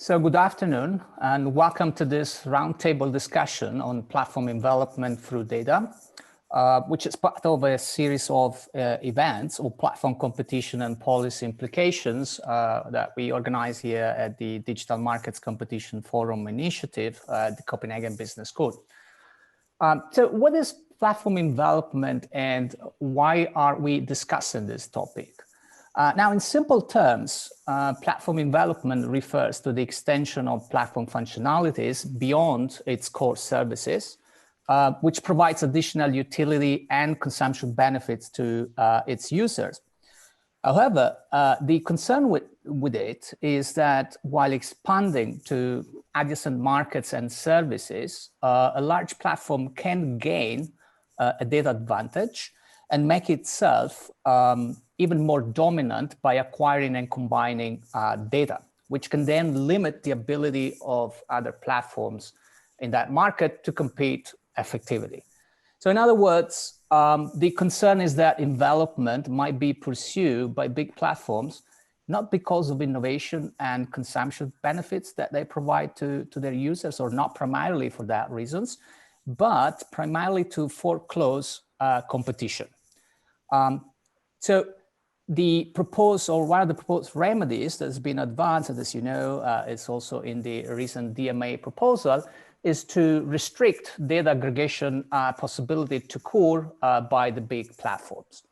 So good afternoon and welcome to this roundtable discussion on platform envelopment through data, which is part of a series of events or platform competition and policy implications that we organize here at the Digital Markets Competition Forum initiative at the Copenhagen Business School. So what is platform envelopment and why are we discussing this topic? Now, in simple terms, platform envelopment refers to the extension of platform functionalities beyond its core services, which provides additional utility and consumption benefits to its users. However, the concern with it is that while expanding to adjacent markets and services, a large platform can gain a data advantage and make itself even more dominant by acquiring and combining data, which can then limit the ability of other platforms in that market to compete effectively. So in other words, the concern is that envelopment might be pursued by big platforms, not because of innovation and consumption benefits that they provide to their users, or not primarily for that reasons, but primarily to foreclose competition. So the proposed, or one of the proposed remedies that's been advanced, and as you know, it's also in the recent DMA proposal, is to restrict data aggregation possibility to core by the big platforms.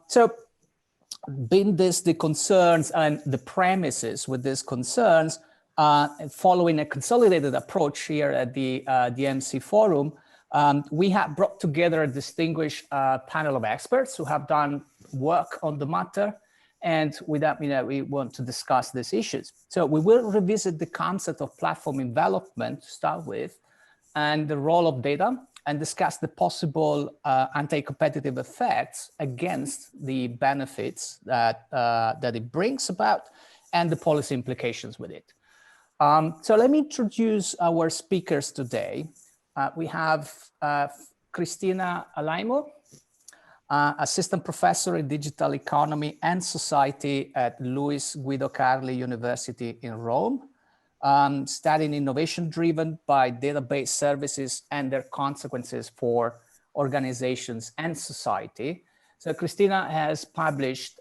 So being this the concerns and the premises with these concerns, following a consolidated approach here at the DMC Forum, we have brought together a distinguished panel of experts who have done work on the matter, and with that, we want to discuss these issues. So we will revisit the concept of platform envelopment to start with, and the role of data, and discuss the possible anti-competitive effects against the benefits that it brings about, and the policy implications with it. So let me introduce our speakers today. We have Cristina Alaimo, Assistant Professor in Digital Economy and Society at Luis Guido Carli University in Rome, studying innovation driven by database services and their consequences for organizations and society. So Cristina has published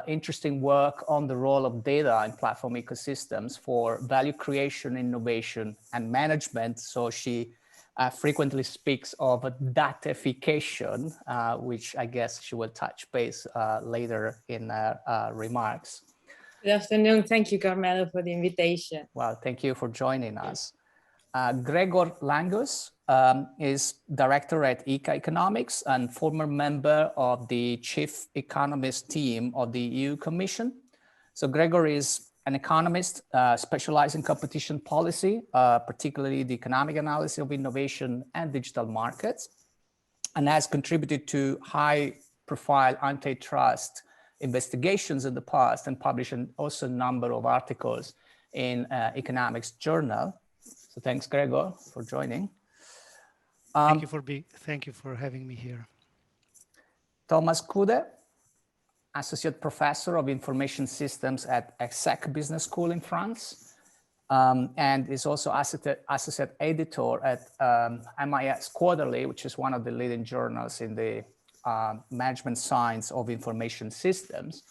interesting work on the role of data in platform ecosystems for value creation, innovation, and management. So she frequently speaks of datification, which I guess she will touch base later in her remarks. Good afternoon. Thank you, Carmelo, for the invitation. Well, thank you for joining us. Gregor Langus is director at ECA Economics and former member of the chief economist team of the EU Commission. So Gregor is an economist specialized in competition policy, particularly the economic analysis of innovation and digital markets, and has contributed to high-profile antitrust investigations in the past, and published also a number of articles in Economics Journal. So thanks, Gregor, for joining. Thank you for having me here. Thomas Kude, Associate Professor of Information Systems at ESSEC Business School in France, and is also Associate Editor at MIS Quarterly, which is one of the leading journals in the management science of information systems.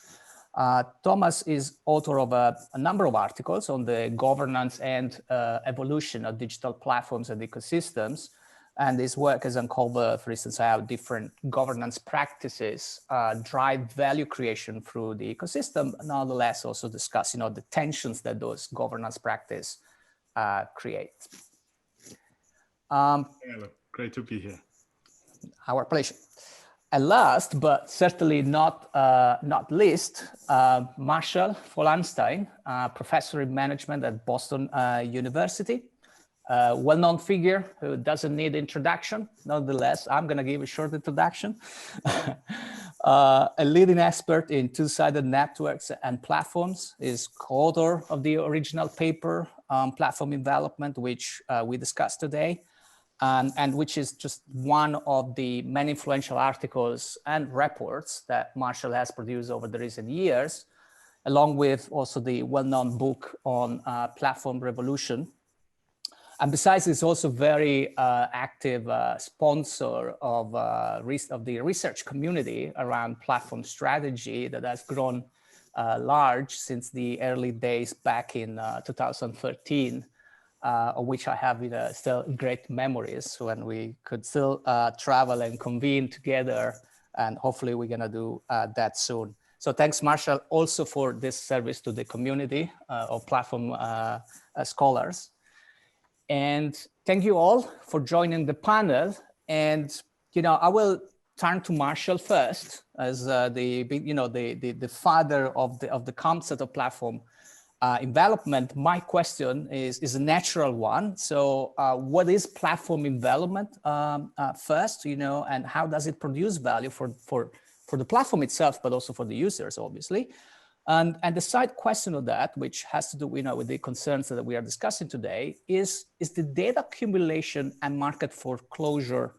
Thomas is author of a number of articles on the governance and evolution of digital platforms and ecosystems. And his work has uncovered, for instance, how different governance practices drive value creation through the ecosystem, nonetheless also discuss, the tensions that those governance practices create. Hello, great to be here. Our pleasure. And last, but certainly not least, Marshall Alstyne, Professor in Management at Boston University. Well-known figure who doesn't need introduction. Nonetheless, I'm going to give a short introduction. A leading expert in two-sided networks and platforms, is co-author of the original paper, Platform Envelopment, which we discussed today, and which is just one of the many influential articles and reports that Marshall has produced over the recent years. along with also the well-known book on platform revolution. And besides, it's also very active sponsor of the research community around platform strategy that has grown large since the early days back in 2013, of which I have still great memories when we could still travel and convene together, and hopefully we're gonna do that soon. So thanks, Marshall, also for this service to the community of platform scholars. And thank you all for joining the panel. And I will turn to Marshall first as the father of the concept of platform envelopment. My question is a natural one. So what is platform envelopment first, and how does it produce value for the platform itself, but also for the users, obviously? And the side question of that, which has to do with the concerns that we are discussing today, is the data accumulation and market foreclosure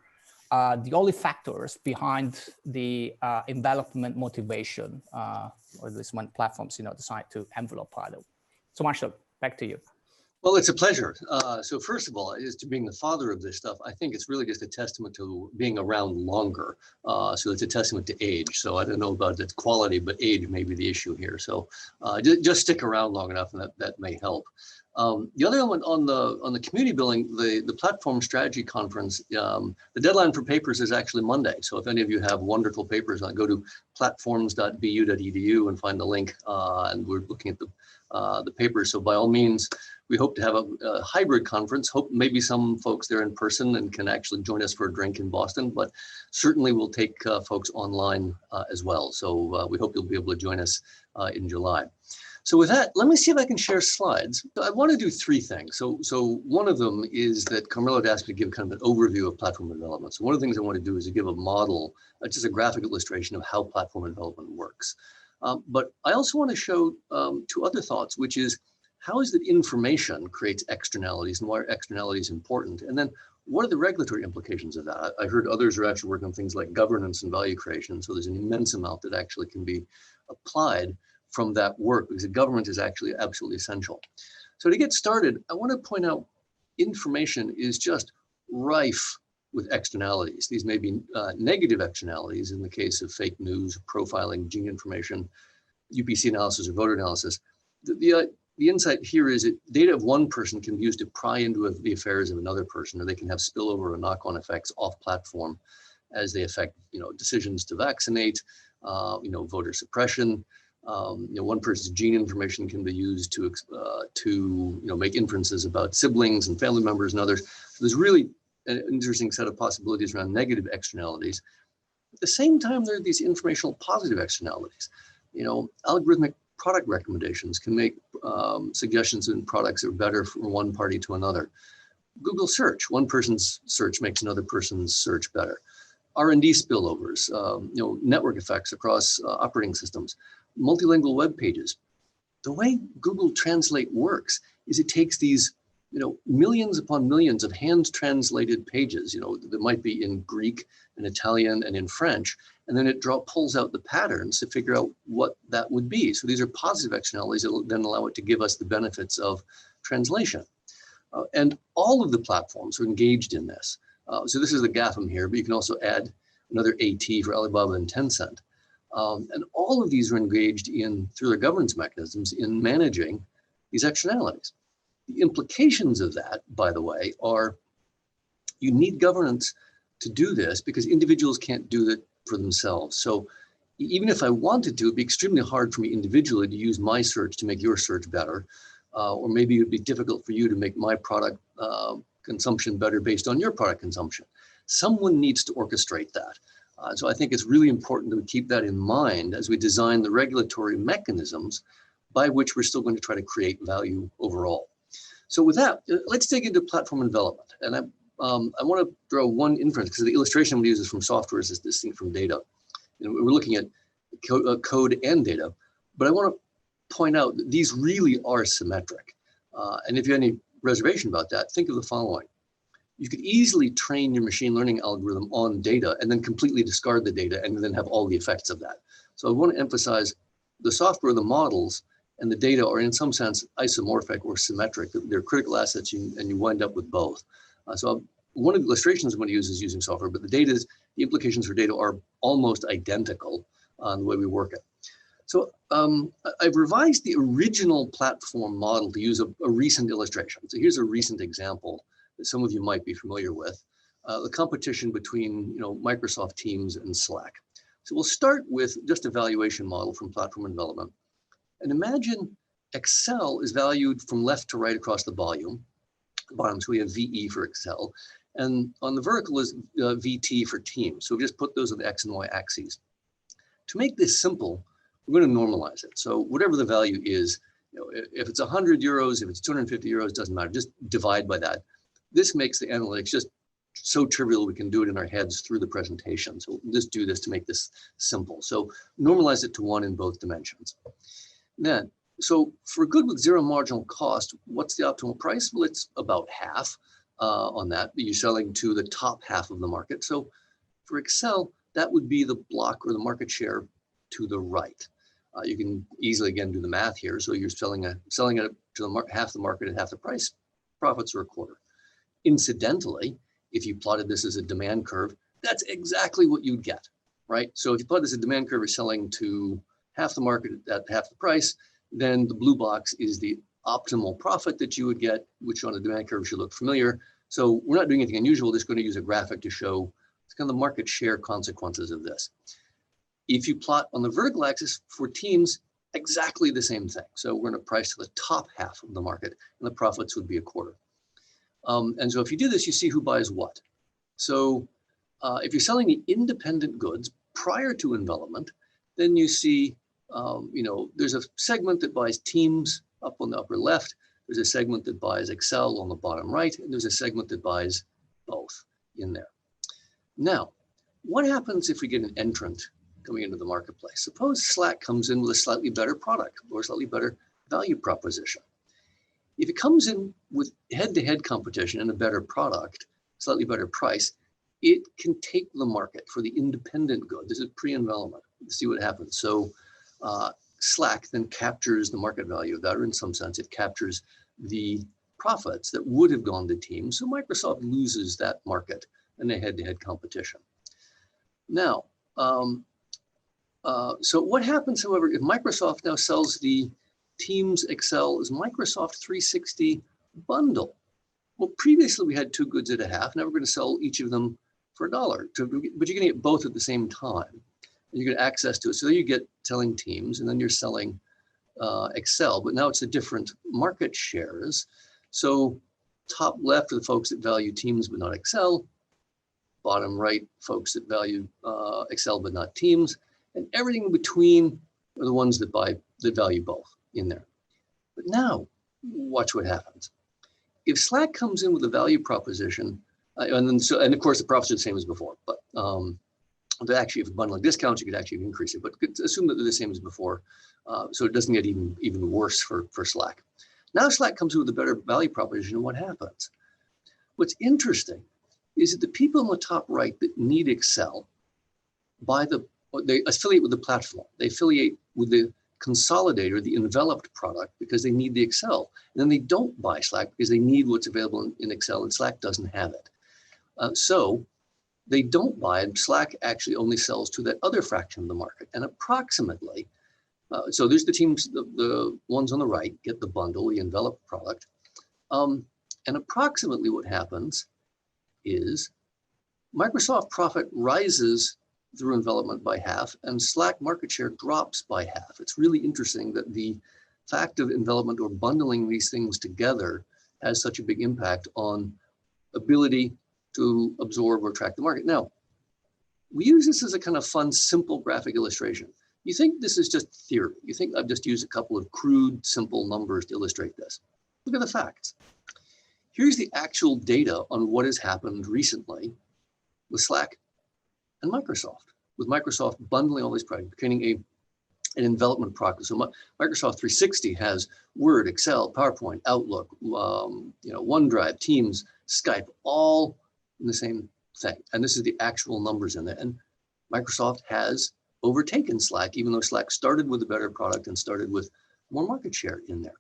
the only factors behind the envelopment motivation, or this when platforms decide to envelope either? So Marshall, back to you. Well, it's a pleasure. So first of all, as to being the father of this stuff, I think it's really just a testament to being around longer. So it's a testament to age. So I don't know about its quality, but age may be the issue here. So just stick around long enough, and that may help. The other one on the community building, the platform strategy conference, the deadline for papers is actually Monday. So if any of you have wonderful papers, go to platforms.bu.edu and find the link. And we're looking at the papers. So by all means, we hope to have a hybrid conference. Hope maybe some folks there in person and can actually join us for a drink in Boston, but certainly we'll take folks online as well. So we hope you'll be able to join us in July. So with that, let me see if I can share slides. I want to do three things. So one of them is that Carmelo had asked me to give kind of an overview of platform development. So one of the things I want to do is to give a model, just a graphic illustration of how platform development works. But I also want to show two other thoughts, which is how is that information creates externalities and why are externalities important? And then what are the regulatory implications of that? I heard others are actually working on things like governance and value creation. So there's an immense amount that actually can be applied from that work, because the government is actually absolutely essential. So to get started, I want to point out information is just rife with externalities. These may be negative externalities in the case of fake news, profiling, gene information, UPC analysis, or voter analysis. The insight here is that data of one person can be used to pry into the affairs of another person, or they can have spillover or knock-on effects off platform as they affect, decisions to vaccinate, voter suppression. One person's gene information can be used to make inferences about siblings and family members and others. So there's really an interesting set of possibilities around negative externalities. At the same time, there are these informational positive externalities. Algorithmic product recommendations can make suggestions in products that are better from one party to another. Google search, one person's search makes another person's search better. R&D spillovers, network effects across operating systems, multilingual web pages. The way Google Translate works is it takes these, millions upon millions of hand-translated pages, that might be in Greek and Italian and in French, and then it pulls out the patterns to figure out what that would be. So these are positive externalities that will then allow it to give us the benefits of translation. And all of the platforms are engaged in this. So this is the GAFAM here, but you can also add another AT for Alibaba and Tencent. And all of these are engaged through their governance mechanisms in managing these externalities. The implications of that, by the way, are you need governance to do this because individuals can't do it for themselves. So even if I wanted to, it'd be extremely hard for me individually to use my search to make your search better. Or maybe it'd be difficult for you to make my product consumption better based on your product consumption. Someone needs to orchestrate that. So I think it's really important that we keep that in mind as we design the regulatory mechanisms by which we're still going to try to create value overall. So with that, let's dig into platform development. And I want to throw one inference because the illustration I'm going to use is from software is distinct from data. We're looking at code and data, but I want to point out that these really are symmetric. And if you have any reservation about that, think of the following. You could easily train your machine learning algorithm on data and then completely discard the data and then have all the effects of that. So I want to emphasize the software, the models, and the data are in some sense isomorphic or symmetric. They're critical assets, and you wind up with both. So one of the illustrations I'm going to use is using software, but the implications for data are almost identical on the way we work it. So I've revised the original platform model to use a recent illustration. So here's a recent example that some of you might be familiar with, the competition between Microsoft Teams and Slack. So we'll start with just a valuation model from platform development. And imagine Excel is valued from left to right across the bottom. So we have VE for Excel. And on the vertical is VT for Teams. So we just put those on the X and Y axes. To make this simple, we're going to normalize it. So whatever the value is, if it's 100 euros, if it's 250 euros, doesn't matter. Just divide by that. This makes the analytics just so trivial we can do it in our heads through the presentation. So we'll just do this to make this simple. So normalize it to 1 in both dimensions. Then, so for a good with zero marginal cost, what's the optimal price? Well, it's about half on that. You're selling to the top half of the market. So for Excel, that would be the block or the market share to the right. You can easily, again, do the math here. So you're selling it to half the market at half the price, profits are a quarter. Incidentally, if you plotted this as a demand curve, that's exactly what you'd get, right? So if you plot this as a demand curve, is selling to half the market at half the price, then the blue box is the optimal profit that you would get, which on a demand curve should look familiar. So we're not doing anything unusual, just going to use a graphic to show kind of the market share consequences of this. If you plot on the vertical axis for Teams, exactly the same thing. So we're going to price to the top half of the market, and the profits would be a quarter. And so if you do this, you see who buys what. So if you're selling the independent goods prior to envelopment, then you see, there's a segment that buys Teams up on the upper left. There's a segment that buys Excel on the bottom right, and there's a segment that buys both in there. Now, what happens if we get an entrant coming into the marketplace? Suppose Slack comes in with a slightly better product or a slightly better value proposition. If it comes in with head-to-head competition and a better product, slightly better price, it can take the market for the independent good. This is pre-envelopment. Let's see what happens. So Slack then captures the market value of that, or in some sense, it captures the profits that would have gone to Teams. So Microsoft loses that market in a head-to-head competition. Now, so what happens, however, if Microsoft now sells the Teams Excel as Microsoft 360 bundle? Well, previously we had 2 goods at a half. Now we're going to sell each of them for $1, but you're going to get both at the same time. You get access to it. So you get selling Teams, and then you're selling Excel, but now it's a different market shares. So top left are the folks that value Teams but not Excel. Bottom right, folks that value Excel but not Teams, and everything in between are the ones that value both in there. But now, watch what happens. If Slack comes in with a value proposition, and of course the profits are the same as before, but actually, if bundling discounts, you could actually increase it, but assume that they're the same as before, so it doesn't get even worse for Slack. Now Slack comes in with a better value proposition, and what happens? What's interesting is that the people on the top right that need Excel they affiliate with the platform. They affiliate with the consolidator, the enveloped product, because they need the Excel. And then they don't buy Slack because they need what's available in Excel, and Slack doesn't have it. So they don't buy it. Slack actually only sells to that other fraction of the market. And approximately, so there's the teams, the ones on the right get the bundle, the enveloped product. And approximately what happens is Microsoft profit rises through envelopment by half, and Slack market share drops by half. It's really interesting that the fact of envelopment or bundling these things together has such a big impact on ability to absorb or track the market. Now, we use this as a kind of fun, simple graphic illustration. You think this is just theory. You think I've just used a couple of crude, simple numbers to illustrate this. Look at the facts. Here's the actual data on what has happened recently with Slack and Microsoft, with Microsoft bundling all these products, creating an envelopment product. So Microsoft 360 has Word, Excel, PowerPoint, Outlook, OneDrive, Teams, Skype, all in the same thing. And this is the actual numbers in there. And Microsoft has overtaken Slack, even though Slack started with a better product and started with more market share in there.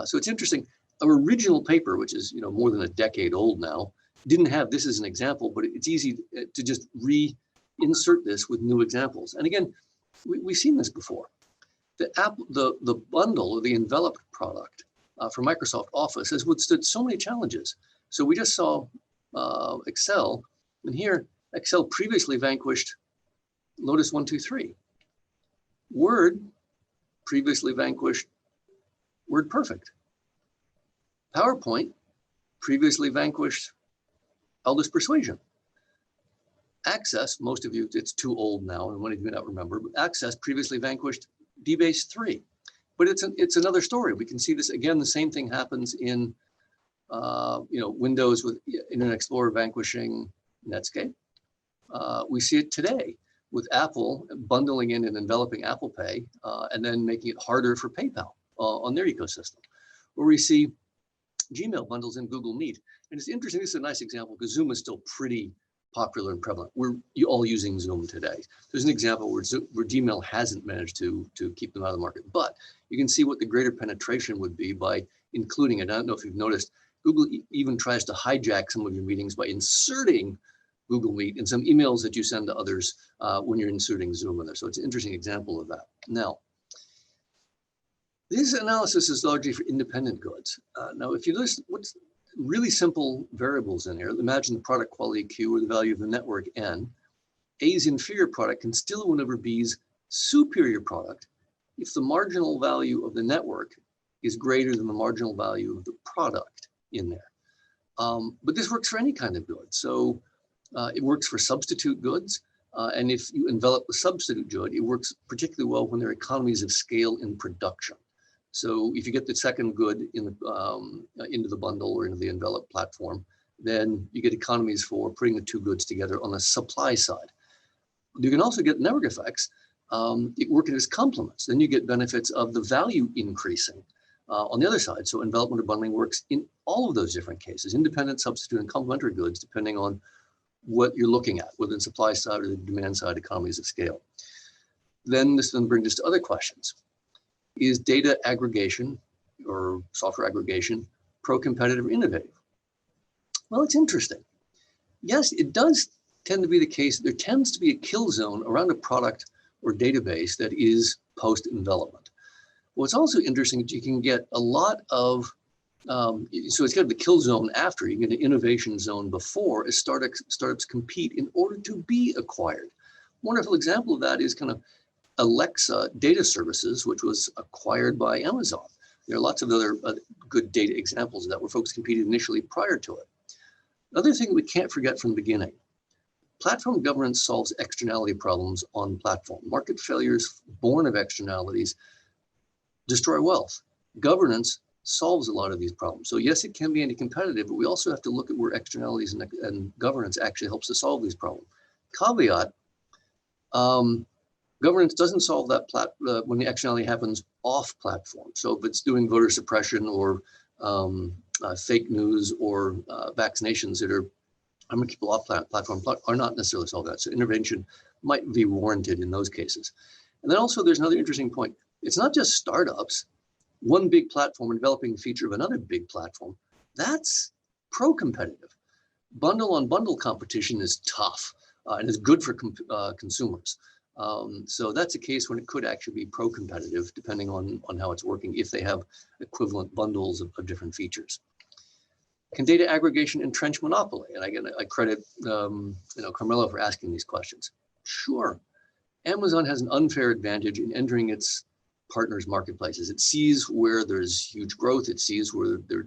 So it's interesting. Our original paper, which is more than a decade old now, didn't have this as an example, but it's easy to just reinsert this with new examples. And again, we've seen this before. The bundle or the enveloped product for Microsoft Office has withstood so many challenges. So we just saw Excel, and here Excel previously vanquished Lotus 1-2-3. Word previously vanquished WordPerfect. PowerPoint previously vanquished Eldest Persuasion. Access, most of you, it's too old now, and many of you may not remember, but Access previously vanquished DBase 3. But it's another story. We can see this again. The same thing happens in Windows with Internet Explorer vanquishing Netscape. We see it today with Apple bundling in and enveloping Apple Pay and then making it harder for PayPal on their ecosystem. Or we see Gmail bundles in Google Meet. And it's interesting, this is a nice example because Zoom is still pretty popular and prevalent. We're all using Zoom today. There's an example where Gmail hasn't managed to keep them out of the market, but you can see what the greater penetration would be by including it. I don't know if you've noticed, Google even tries to hijack some of your meetings by inserting Google Meet in some emails that you send to others when you're inserting Zoom in there. So it's an interesting example of that. Now, this analysis is largely for independent goods. Now, if you list what's really simple variables in here, imagine the product quality Q or the value of the network N. A's inferior product can still win over B's superior product if the marginal value of the network is greater than the marginal value of the product in there. But this works for any kind of good. So it works for substitute goods. And if you envelop the substitute good, it works particularly well when there are economies of scale in production. So if you get the second good in into the bundle or into the envelope platform, then you get economies for putting the two goods together on the supply side. You can also get network effects working as complements. Then you get benefits of the value increasing on the other side. So envelopment or bundling works in all of those different cases, independent, substitute, and complementary goods, depending on what you're looking at, whether the supply side or the demand side economies of scale. Then this then brings us to other questions. Is data aggregation or software aggregation pro-competitive or innovative? Well, it's interesting. Yes, it does tend to be the case. There tends to be a kill zone around a product or database that is post-envelopment. What's also interesting is you can get a lot of, so it's got the kill zone after, you get an innovation zone before as startups compete in order to be acquired. Wonderful example of that is kind of Alexa data services, which was acquired by Amazon. There are lots of other good data examples of that where folks competed initially prior to it. Another thing we can't forget from the beginning, platform governance solves externality problems on platform. Market failures born of externalities destroy wealth. Governance solves a lot of these problems. So yes, it can be anti-competitive, but we also have to look at where externalities and governance actually helps to solve these problems. Caveat, governance doesn't solve that when the externality happens off platform. So if it's doing voter suppression or fake news or vaccinations that are harming people off platform are not necessarily solve that. So intervention might be warranted in those cases. And then also there's another interesting point. It's not just startups, one big platform developing a feature of another big platform. That's pro-competitive. Bundle on bundle competition is tough and is good for consumers. So that's a case when it could actually be pro-competitive depending on how it's working if they have equivalent bundles of different features. Can data aggregation entrench monopoly? And again, I credit Carmelo for asking these questions. Sure, Amazon has an unfair advantage in entering its partners' marketplaces. It sees where there's huge growth. It sees where there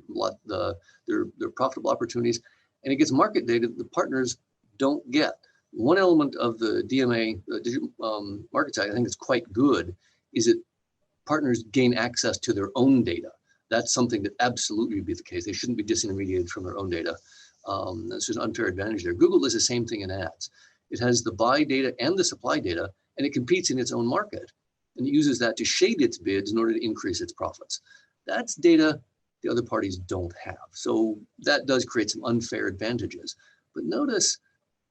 are profitable opportunities, and it gets market data that the partners don't get. One element of the DMA digital market side, I think, is quite good, is that partners gain access to their own data. That's something that absolutely would be the case. They shouldn't be disintermediated from their own data. That's just an unfair advantage there. Google does the same thing in ads. It has the buy data and the supply data, and it competes in its own market. And it uses that to shade its bids in order to increase its profits. That's data the other parties don't have. So that does create some unfair advantages. But notice,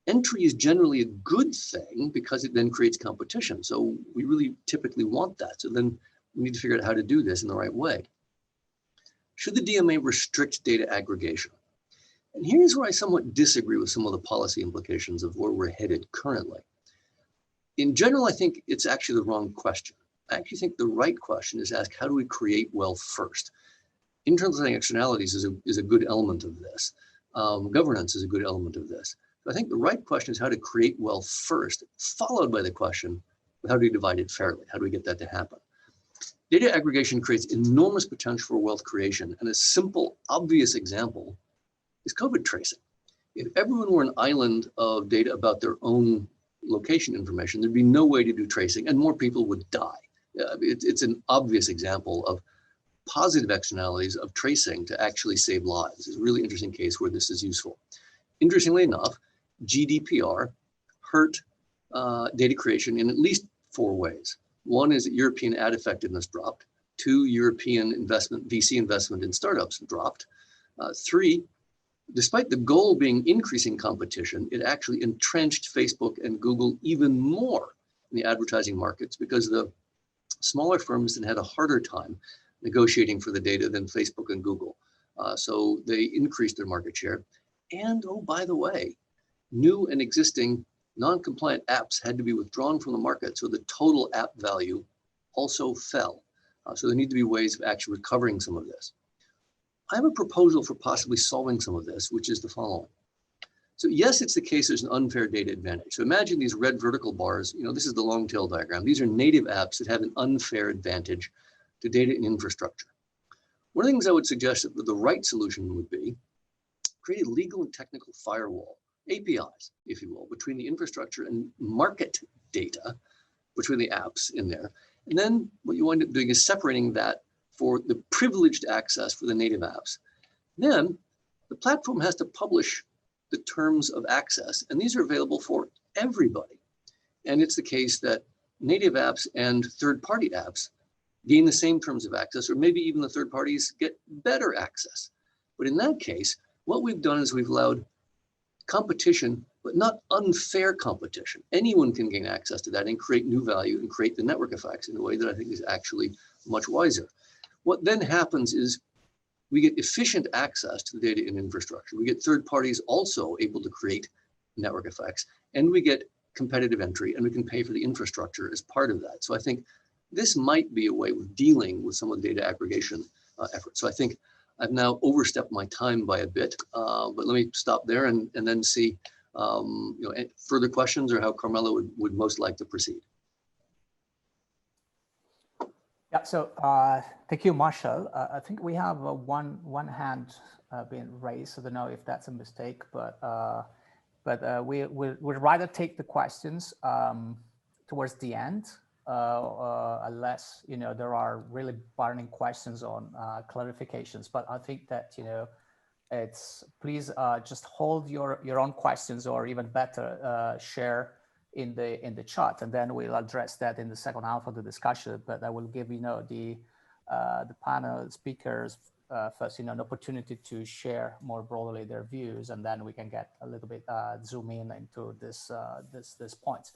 Entry is generally a good thing because it then creates competition. So we really typically want that. So then we need to figure out how to do this in the right way. Should the DMA restrict data aggregation? And here's where I somewhat disagree with some of the policy implications of where we're headed currently. In general, I think it's actually the wrong question. I actually think the right question is ask, how do we create wealth first? Internalizing externalities is a good element of this. Governance is a good element of this. So I think the right question is how to create wealth first, followed by the question, how do we divide it fairly? How do we get that to happen? Data aggregation creates enormous potential for wealth creation. And a simple, obvious example is COVID tracing. If everyone were an island of data about their own location information, there'd be no way to do tracing and more people would die. It's an obvious example of positive externalities of tracing to actually save lives. It's a really interesting case where this is useful. Interestingly enough, GDPR hurt data creation in at least 4 ways. One is that European ad effectiveness dropped. 2, European VC investment in startups dropped. 3, despite the goal being increasing competition, it actually entrenched Facebook and Google even more in the advertising markets because the smaller firms then had a harder time negotiating for the data than Facebook and Google. So they increased their market share. And oh, by the way, new and existing non-compliant apps had to be withdrawn from the market. So the total app value also fell. So there need to be ways of actually recovering some of this. I have a proposal for possibly solving some of this, which is the following. So yes, it's the case there's an unfair data advantage. So imagine these red vertical bars, this is the long tail diagram. These are native apps that have an unfair advantage to data and infrastructure. One of the things I would suggest that the right solution would be create a legal and technical firewall, APIs, if you will, between the infrastructure and market data, between the apps in there. And then what you wind up doing is separating that for the privileged access for the native apps. Then the platform has to publish the terms of access, and these are available for everybody. And it's the case that native apps and third-party apps gain the same terms of access, or maybe even the third parties get better access. But in that case, what we've done is we've allowed competition, but not unfair competition. Anyone can gain access to that and create new value and create the network effects in a way that I think is actually much wiser. What then happens is we get efficient access to the data and infrastructure. We get third parties also able to create network effects, and we get competitive entry, and we can pay for the infrastructure as part of that. So I think this might be a way of dealing with some of the data aggregation efforts. So I think I've now overstepped my time by a bit, but let me stop there and then see further questions or how Carmelo would most like to proceed. Yeah, so thank you, Marshall. I think we have one hand being raised. I don't know if that's a mistake, but we'd rather take the questions towards the end, unless there are really burning questions on clarifications. But I think that it's please just hold your own questions, or even better, share in the chat, and then we'll address that in the second half of the discussion. But I will give the panel speakers first an opportunity to share more broadly their views, and then we can get a little bit zoom in into this points.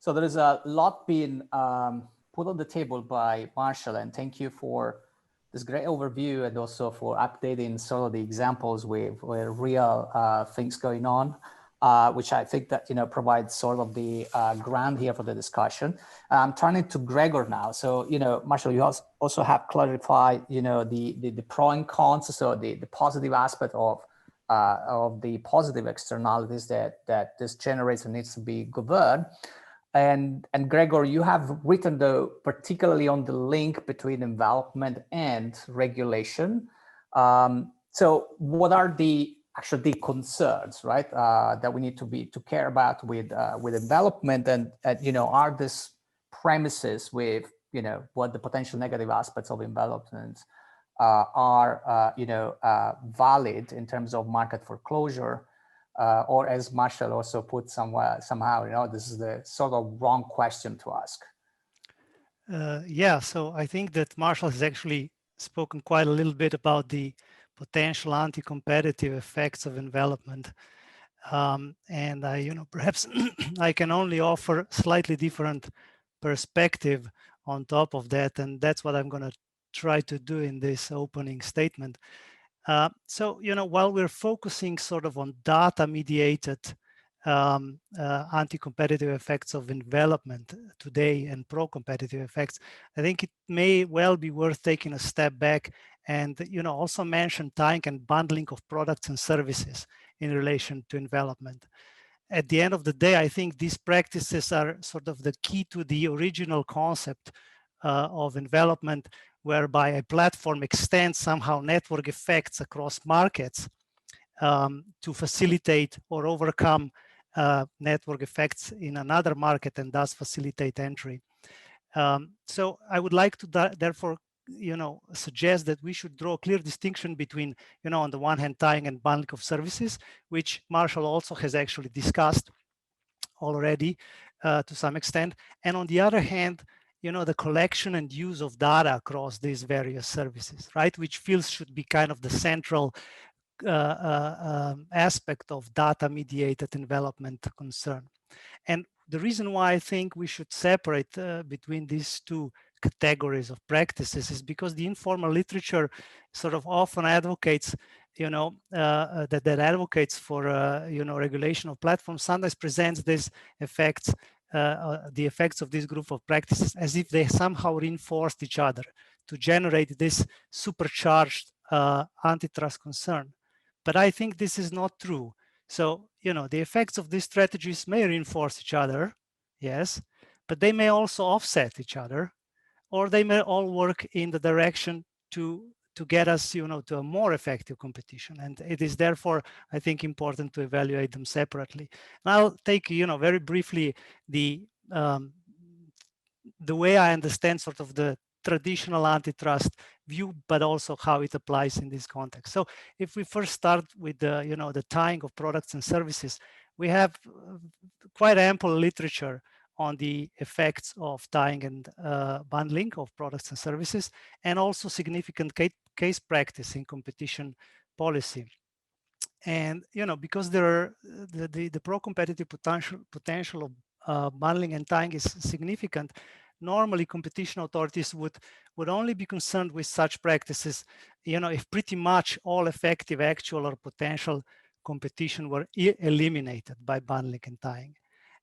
So there is a lot being put on the table by Marshall, and thank you for this great overview and also for updating some of the examples with real things going on. Which I think that provides sort of the ground here for the discussion. I'm turning to Gregor now. So Marshall, you also have clarified the pro and cons, so the positive aspect of the positive externalities that this generates and needs to be governed. And Gregor, you have written though particularly on the link between envelopment and regulation. So what are the concerns, right, that we need to care about with envelopment, and are these premises with what the potential negative aspects of envelopment are valid in terms of market foreclosure, or as Marshall also put somehow this is the sort of wrong question to ask. Yeah, so I think that Marshall has actually spoken quite a little bit about the potential anti-competitive effects of envelopment. And I, perhaps I can only offer slightly different perspective on top of that, and that's what I'm going to try to do in this opening statement. So, while we're focusing sort of on data-mediated anti-competitive effects of envelopment today and pro-competitive effects, I think it may well be worth taking a step back and, also mention tying and bundling of products and services in relation to envelopment. At the end of the day, I think these practices are sort of the key to the original concept of envelopment, whereby a platform extends somehow network effects across markets to facilitate or overcome network effects in another market and thus facilitate entry. So I would like to therefore, suggest that we should draw a clear distinction between, on the one hand, tying and bundling of services, which Marshall also has actually discussed already to some extent, and on the other hand, the collection and use of data across these various services, right, which feels should be kind of the central aspect of data-mediated envelopment concern. And the reason why I think we should separate between these two categories of practices is because the informal literature sort of often advocates, that advocates for, regulation of platforms, sometimes presents these effects, the effects of this group of practices as if they somehow reinforced each other to generate this supercharged antitrust concern. But I think this is not true. So, the effects of these strategies may reinforce each other, yes, but they may also offset each other, or they may all work in the direction to get us, to a more effective competition. And it is therefore, I think, important to evaluate them separately. And I'll take, very briefly the way I understand sort of the traditional antitrust view, but also how it applies in this context. So if we first start with the, the tying of products and services, we have quite ample literature on the effects of tying and bundling of products and services, and also significant case practice in competition policy. And, because there are the pro-competitive potential of bundling and tying is significant, normally competition authorities would only be concerned with such practices, if pretty much all effective actual or potential competition were eliminated by bundling and tying.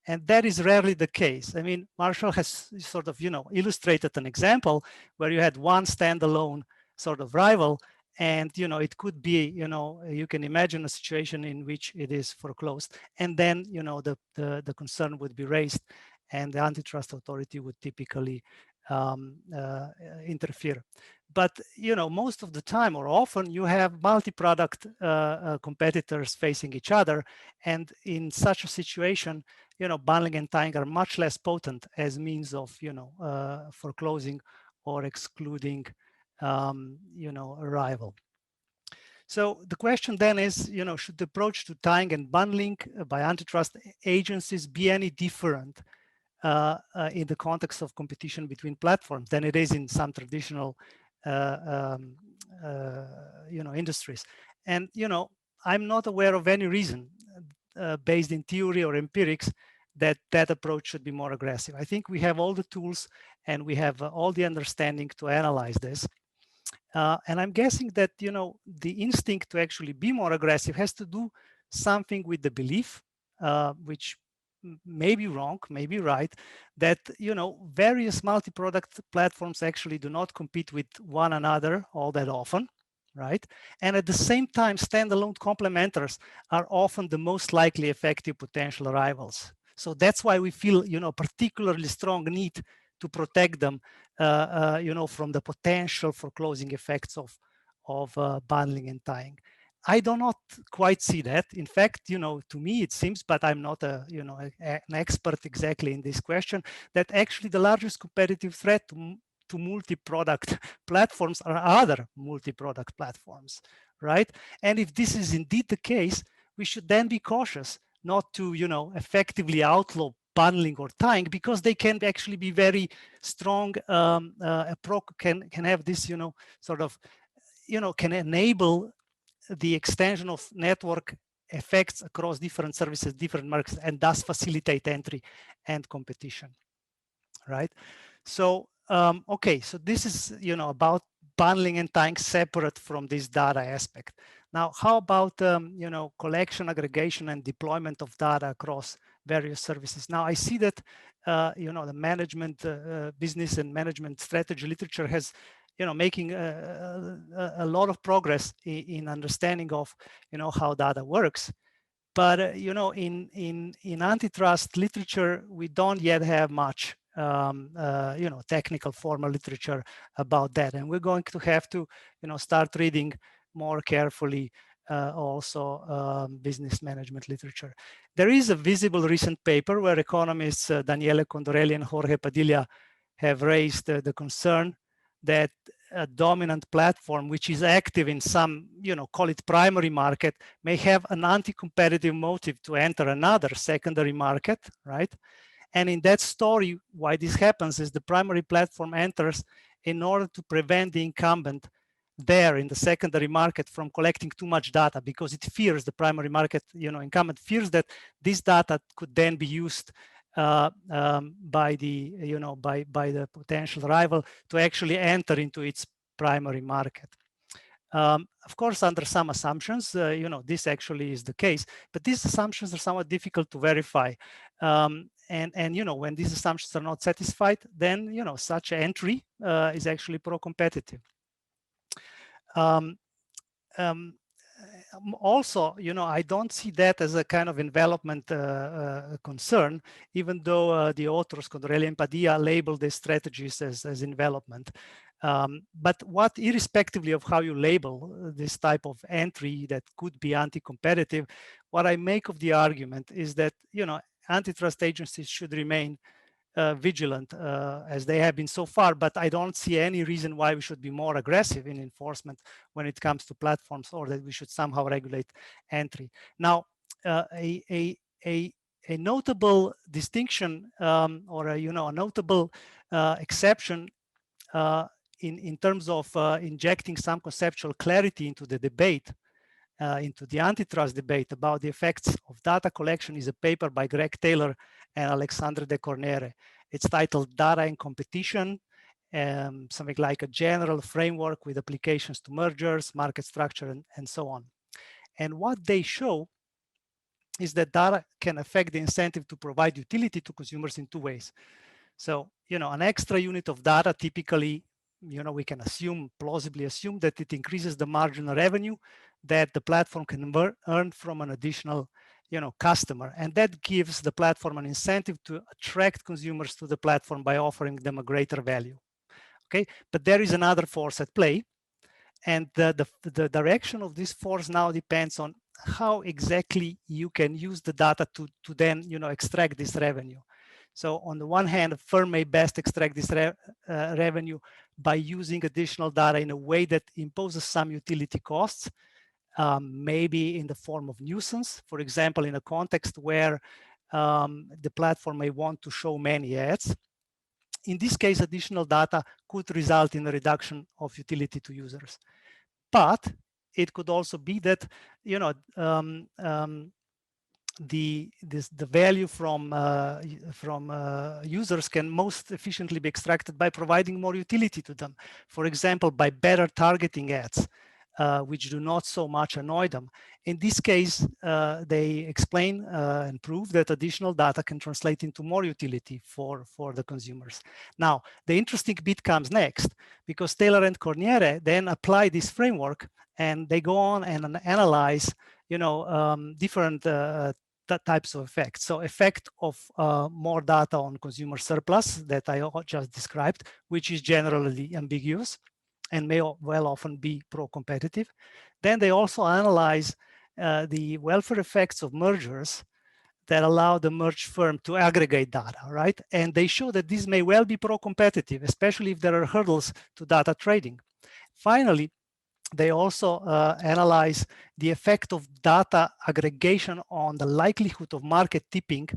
And that is rarely the case. I mean, Marshall has sort of, illustrated an example where you had one standalone sort of rival, and, it could be, you can imagine a situation in which it is foreclosed, and then, the concern would be raised, and the antitrust authority would typically interfere. But, most of the time or often you have multi-product competitors facing each other. And in such a situation, bundling and tying are much less potent as means of, foreclosing or excluding, a rival. So the question then is, should the approach to tying and bundling by antitrust agencies be any different in the context of competition between platforms than it is in some traditional industries? And I'm not aware of any reason based in theory or empirics that approach should be more aggressive. I think we have all the tools and we have all the understanding to analyze this. And I'm guessing that the instinct to actually be more aggressive has to do something with the belief, which may be wrong, may be right, that various multi-product platforms actually do not compete with one another all that often, right? And at the same time, standalone complementars are often the most likely effective potential rivals. So that's why we feel particularly strong need to protect them, from the potential foreclosing effects of bundling and tying. I do not quite see that. In fact, to me it seems, but I'm not an expert exactly in this question, that actually the largest competitive threat to multi-product platforms are other multi-product platforms, right? And if this is indeed the case, we should then be cautious not to, effectively outlaw bundling or tying, because they can actually be very strong, can have this, sort of, can enable the extension of network effects across different services, different markets, and thus facilitate entry and competition, right? So, okay, so this is, you know, about bundling and tying separate from this data aspect. Now, how about, you know, collection, aggregation, and deployment of data across various services? Now, I see that, you know, the management, business and management strategy literature has, you know, making a lot of progress in understanding of, you know, how data works. But, you know, in antitrust literature, we don't yet have much, you know, technical formal literature about that. And we're going to have to, you know, start reading more carefully also business management literature. There is a visible recent paper where economists Daniele Condorelli and Jorge Padilla have raised the concern that a dominant platform, which is active in some, you know, call it primary market, may have an anti-competitive motive to enter another secondary market, right? And in that story, why this happens is the primary platform enters in order to prevent the incumbent there in the secondary market from collecting too much data, because it fears, the primary market, you know, incumbent fears that this data could then be used by the, you know, by the potential rival to actually enter into its primary market. Of course, under some assumptions, you know, this actually is the case, but these assumptions are somewhat difficult to verify. And you know, when these assumptions are not satisfied, then, you know, such entry is actually pro-competitive. Also, you know, I don't see that as a kind of envelopment concern, even though the authors, Condorelli and Padilla, label these strategies as envelopment. But what, irrespectively of how you label this type of entry that could be anti-competitive, what I make of the argument is that, you know, antitrust agencies should remain vigilant as they have been so far, but I don't see any reason why we should be more aggressive in enforcement when it comes to platforms, or that we should somehow regulate entry. Now, a notable distinction or a, you know, a notable exception in terms of injecting some conceptual clarity into the debate, into the antitrust debate about the effects of data collection is a paper by Greg Taylor and Alexandre de Cornere. It's titled Data and Competition, something like a general framework with applications to mergers, market structure, and so on. And what they show is that data can affect the incentive to provide utility to consumers in two ways. So, you know, an extra unit of data typically, you know, we can assume, plausibly assume, that it increases the marginal revenue that the platform can earn from an additional, you know, customer. And that gives the platform an incentive to attract consumers to the platform by offering them a greater value. Okay, but there is another force at play. And the direction of this force now depends on how exactly you can use the data to then, you know, extract this revenue. So on the one hand, a firm may best extract this revenue by using additional data in a way that imposes some utility costs, maybe in the form of nuisance, for example, in a context where the platform may want to show many ads. In this case, additional data could result in a reduction of utility to users. But it could also be that, you know, the value from users can most efficiently be extracted by providing more utility to them. For example, by better targeting ads, which do not so much annoy them. In this case, they explain and prove that additional data can translate into more utility for the consumers. Now, the interesting bit comes next, because Taylor and Cornere then apply this framework, and they go on and analyze, you know, different types of effects. So effect of more data on consumer surplus that I just described, which is generally ambiguous and may well often be pro-competitive. Then they also analyze the welfare effects of mergers that allow the merged firm to aggregate data, right? And they show that this may well be pro-competitive, especially if there are hurdles to data trading. Finally, they also analyze the effect of data aggregation on the likelihood of market tipping,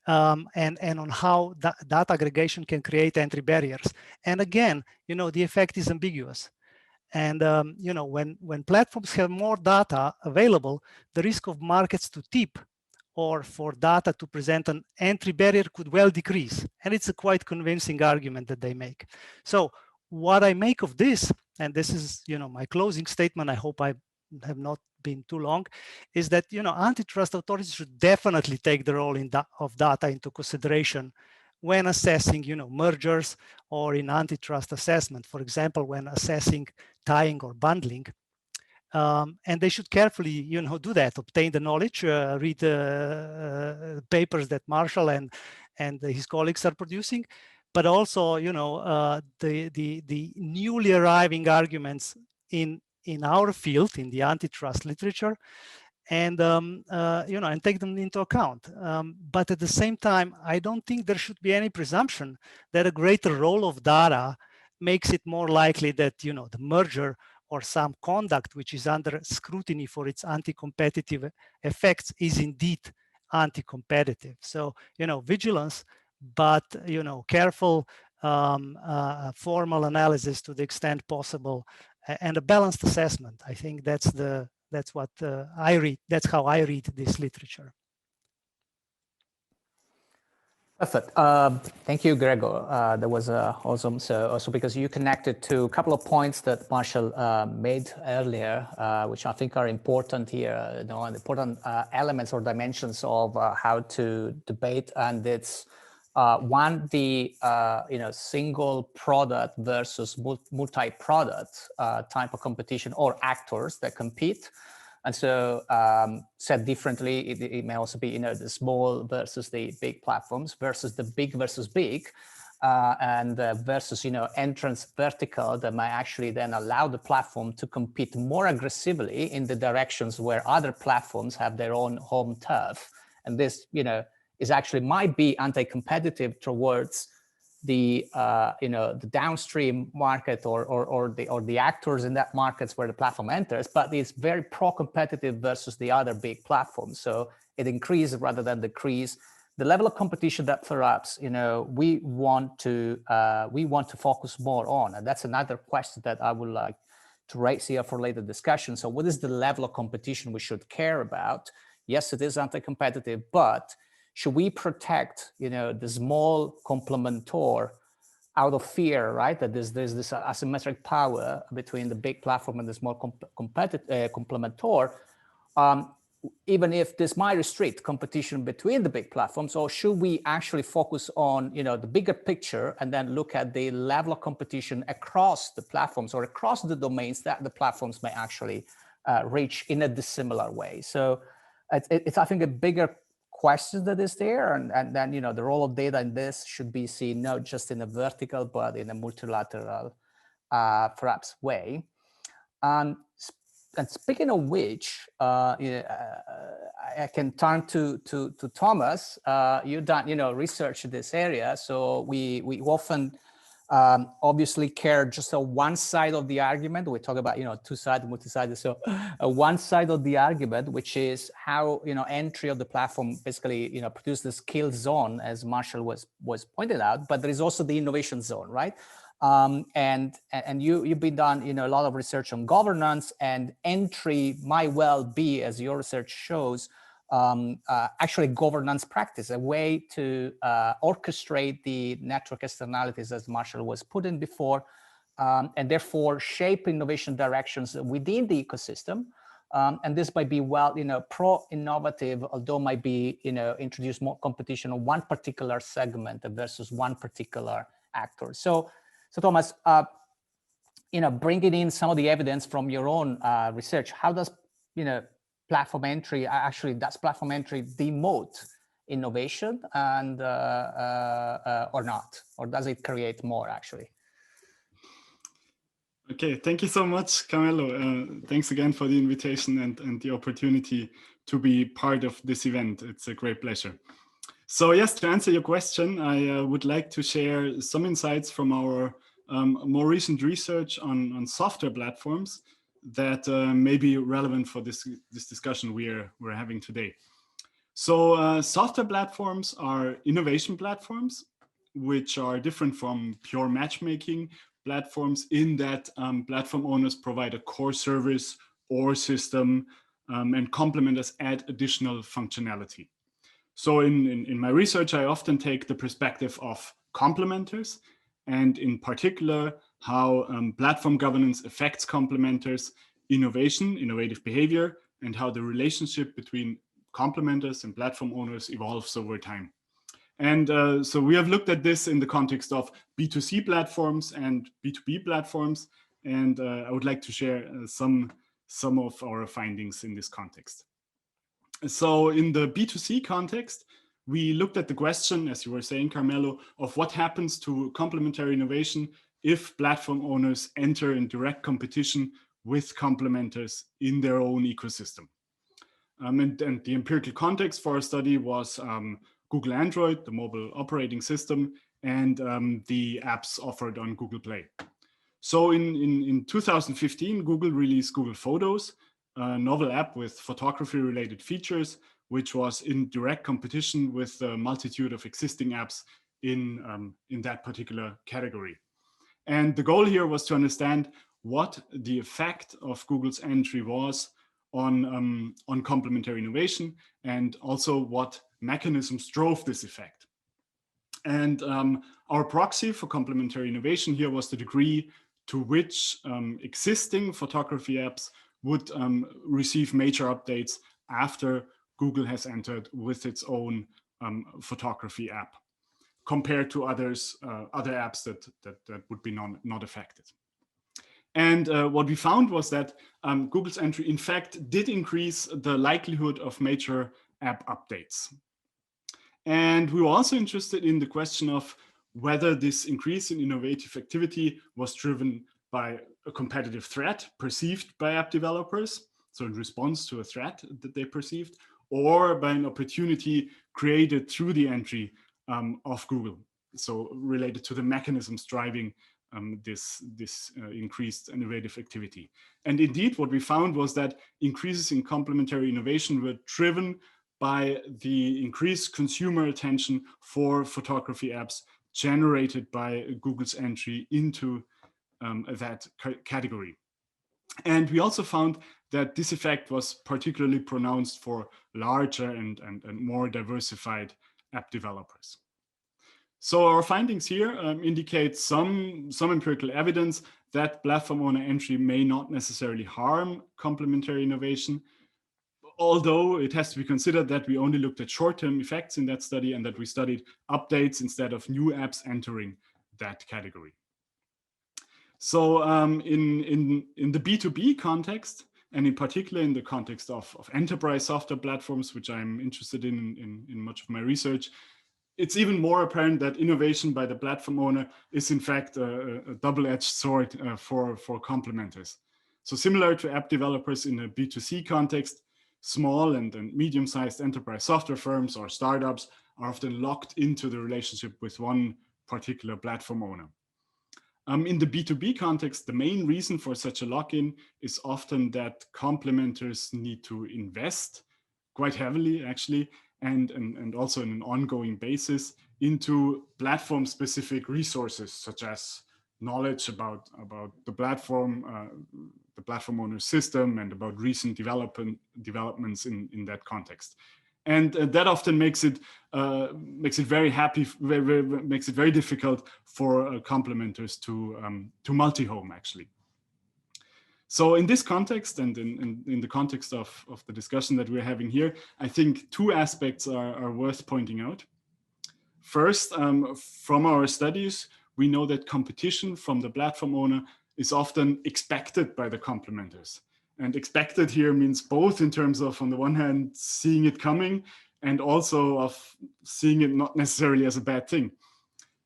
and on how data aggregation can create entry barriers. And again, you know, the effect is ambiguous. And you know, when platforms have more data available, the risk of markets to tip or for data to present an entry barrier could well decrease. And it's a quite convincing argument that they make. So what I make of this, and this is, you know, my closing statement, I hope I have not been too long, is that, you know, antitrust authorities should definitely take the role of data into consideration when assessing, you know, mergers or in antitrust assessment, for example, when assessing tying or bundling. And they should carefully, you know, do that, obtain the knowledge, read papers that Marshall and his colleagues are producing, but also, you know, the newly arriving arguments in our field, in the antitrust literature, and you know, and take them into account. But at the same time, I don't think there should be any presumption that a greater role of data makes it more likely that, you know, the merger or some conduct which is under scrutiny for its anti-competitive effects is indeed anti-competitive. So, you know, vigilance, but, you know, careful formal analysis to the extent possible, and a balanced assessment. I think that's what I read. That's how I read this literature. Perfect. Thank you, Gregor. That was awesome. So also because you connected to a couple of points that Marshall made earlier, which I think are important here, you know, important elements or dimensions of how to debate. And it's one, the you know, single product versus multi-product type of competition or actors that compete. And so said differently, it may also be, you know, the small versus the big platforms versus the big versus big, and versus, you know, entrance vertical that might actually then allow the platform to compete more aggressively in the directions where other platforms have their own home turf. And this, you know, is actually might be anti-competitive towards the you know, the downstream market or the actors in that markets where the platform enters, but it's very pro-competitive versus the other big platforms. So it increases rather than decrease the level of competition that perhaps, you know, we want to focus more on. And that's another question that I would like to raise here for later discussion. So what is the level of competition we should care about? Yes, it is anti-competitive, but should we protect, you know, the small complementor out of fear, right? That there's this asymmetric power between the big platform and the small complementor, even if this might restrict competition between the big platforms, or should we actually focus on, you know, the bigger picture and then look at the level of competition across the platforms or across the domains that the platforms may actually reach in a dissimilar way? So it's I think, a bigger question that is there, and then, you know, the role of data in this should be seen not just in a vertical but in a multilateral perhaps way. And speaking of which, I can turn to Thomas. You've done, you know, research in this area, so we often obviously care just on one side of the argument. We talk about, you know, two-sided, multi-sided. So one side of the argument, which is how, you know, entry of the platform basically, you know, produce this kill zone, as Marshall was pointed out, but there is also the innovation zone, right? And you've been done, you know, a lot of research on governance, and entry might well be, as your research shows, actually governance practice, a way to orchestrate the network externalities, as Marshall was putting before, and therefore shape innovation directions within the ecosystem. And this might be, well, you know, pro-innovative, although might be, you know, introduce more competition on one particular segment versus one particular actor. So Thomas, you know, bringing in some of the evidence from your own research, how does, you know, platform entry does platform entry demote innovation and or not, or does it create more actually? Okay, thank you so much, Carmelo. Thanks again for the invitation and the opportunity to be part of this event. It's a great pleasure. So yes, to answer your question, I would like to share some insights from our more recent research on software platforms that may be relevant for this discussion we're having today. So software platforms are innovation platforms, which are different from pure matchmaking platforms in that platform owners provide a core service or system, and complementers add additional functionality. So in my research, I often take the perspective of complementers, and in particular, how platform governance affects complementers' innovative behavior, and how the relationship between complementers and platform owners evolves over time. And so we have looked at this in the context of B2C platforms and B2B platforms, and I would like to share some of our findings in this context. So in the B2C context, we looked at the question, as you were saying, Carmelo, of what happens to complementary innovation if platform owners enter in direct competition with complementers in their own ecosystem. And the empirical context for our study was Google Android, the mobile operating system, and the apps offered on Google Play. So in 2015, Google released Google Photos, a novel app with photography-related features, which was in direct competition with a multitude of existing apps in that particular category. And the goal here was to understand what the effect of Google's entry was on complementary innovation, and also what mechanisms drove this effect. And our proxy for complementary innovation here was the degree to which existing photography apps would receive major updates after Google has entered with its own photography app, compared to other apps that would be not affected. And what we found was that Google's entry, in fact, did increase the likelihood of major app updates. And we were also interested in the question of whether this increase in innovative activity was driven by a competitive threat perceived by app developers, so in response to a threat that they perceived, or by an opportunity created through the entry of Google, so related to the mechanisms driving this increased innovative activity. And indeed, what we found was that increases in complementary innovation were driven by the increased consumer attention for photography apps generated by Google's entry into that category. And we also found that this effect was particularly pronounced for larger and more diversified app developers. So our findings here indicate some empirical evidence that platform owner entry may not necessarily harm complementary innovation, although it has to be considered that we only looked at short-term effects in that study, and that we studied updates instead of new apps entering that category. So in the B2B context, and in particular in the context of enterprise software platforms, which I'm interested in much of my research, it's even more apparent that innovation by the platform owner is in fact a double-edged sword for complementers. So similar to app developers in a B2C context, small and medium-sized enterprise software firms or startups are often locked into the relationship with one particular platform owner. In the B2B context, the main reason for such a lock-in is often that complementers need to invest quite heavily, actually, and also on an ongoing basis into platform-specific resources, such as knowledge about the platform owner's system, and about recent developments in that context. And that often makes it very difficult for complementers to multi-home, actually. So in this context, and in the context of the discussion that we're having here, I think two aspects are worth pointing out. First, from our studies, we know that competition from the platform owner is often expected by the complementers. And expected here means both in terms of, on the one hand, seeing it coming, and also of seeing it not necessarily as a bad thing,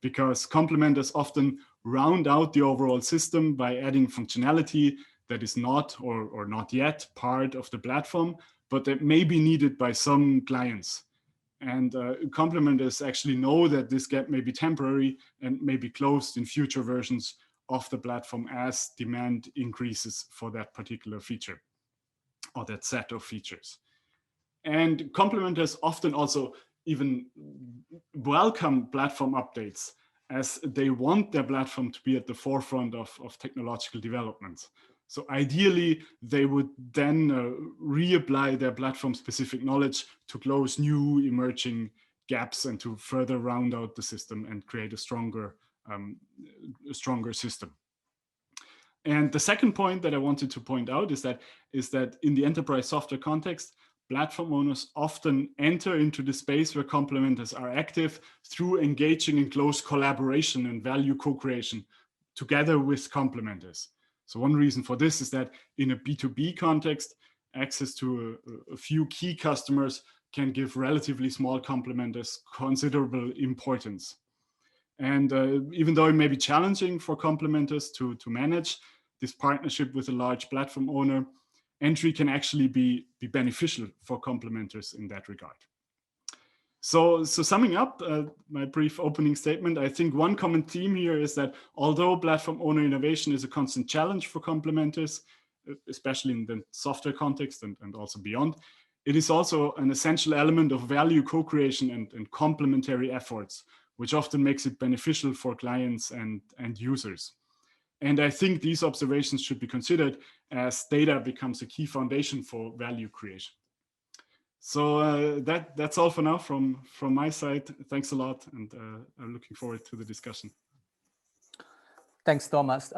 because complementers often round out the overall system by adding functionality that is not or not yet part of the platform, but that may be needed by some clients. And complementers actually know that this gap may be temporary and may be closed in future versions of the platform as demand increases for that particular feature or that set of features. And complementers often also even welcome platform updates as they want their platform to be at the forefront of technological developments. So ideally, they would then reapply their platform-specific knowledge to close new emerging gaps and to further round out the system and create a stronger system. And the second point that I wanted to point out is that in the enterprise software context, platform owners often enter into the space where complementers are active through engaging in close collaboration and value co-creation together with complementers. So one reason for this is that in a B2B context, access to a few key customers can give relatively small complementers considerable importance. And even though it may be challenging for complementers to manage this partnership with a large platform owner, entry can actually be beneficial for complementers in that regard. So summing up my brief opening statement, I think one common theme here is that although platform owner innovation is a constant challenge for complementers, especially in the software context and also beyond, it is also an essential element of value co-creation and complementary efforts, which often makes it beneficial for clients and users. And I think these observations should be considered as data becomes a key foundation for value creation. So that's all for now from my side. Thanks a lot, and I'm looking forward to the discussion. Thanks, Thomas.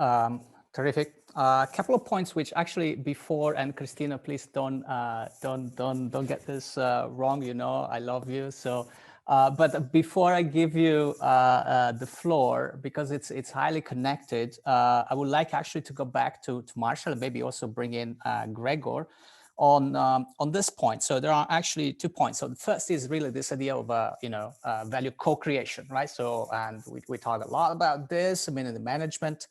Terrific. A couple of points which actually before, and Christina, please don't get this wrong. You know, I love you. So, but before I give you the floor, because it's highly connected, I would like actually to go back to Marshall and maybe also bring in Gregor on this point. So there are actually 2 points. So the first is really this idea of value co-creation, right? So, and we talk a lot about this. I mean, in the management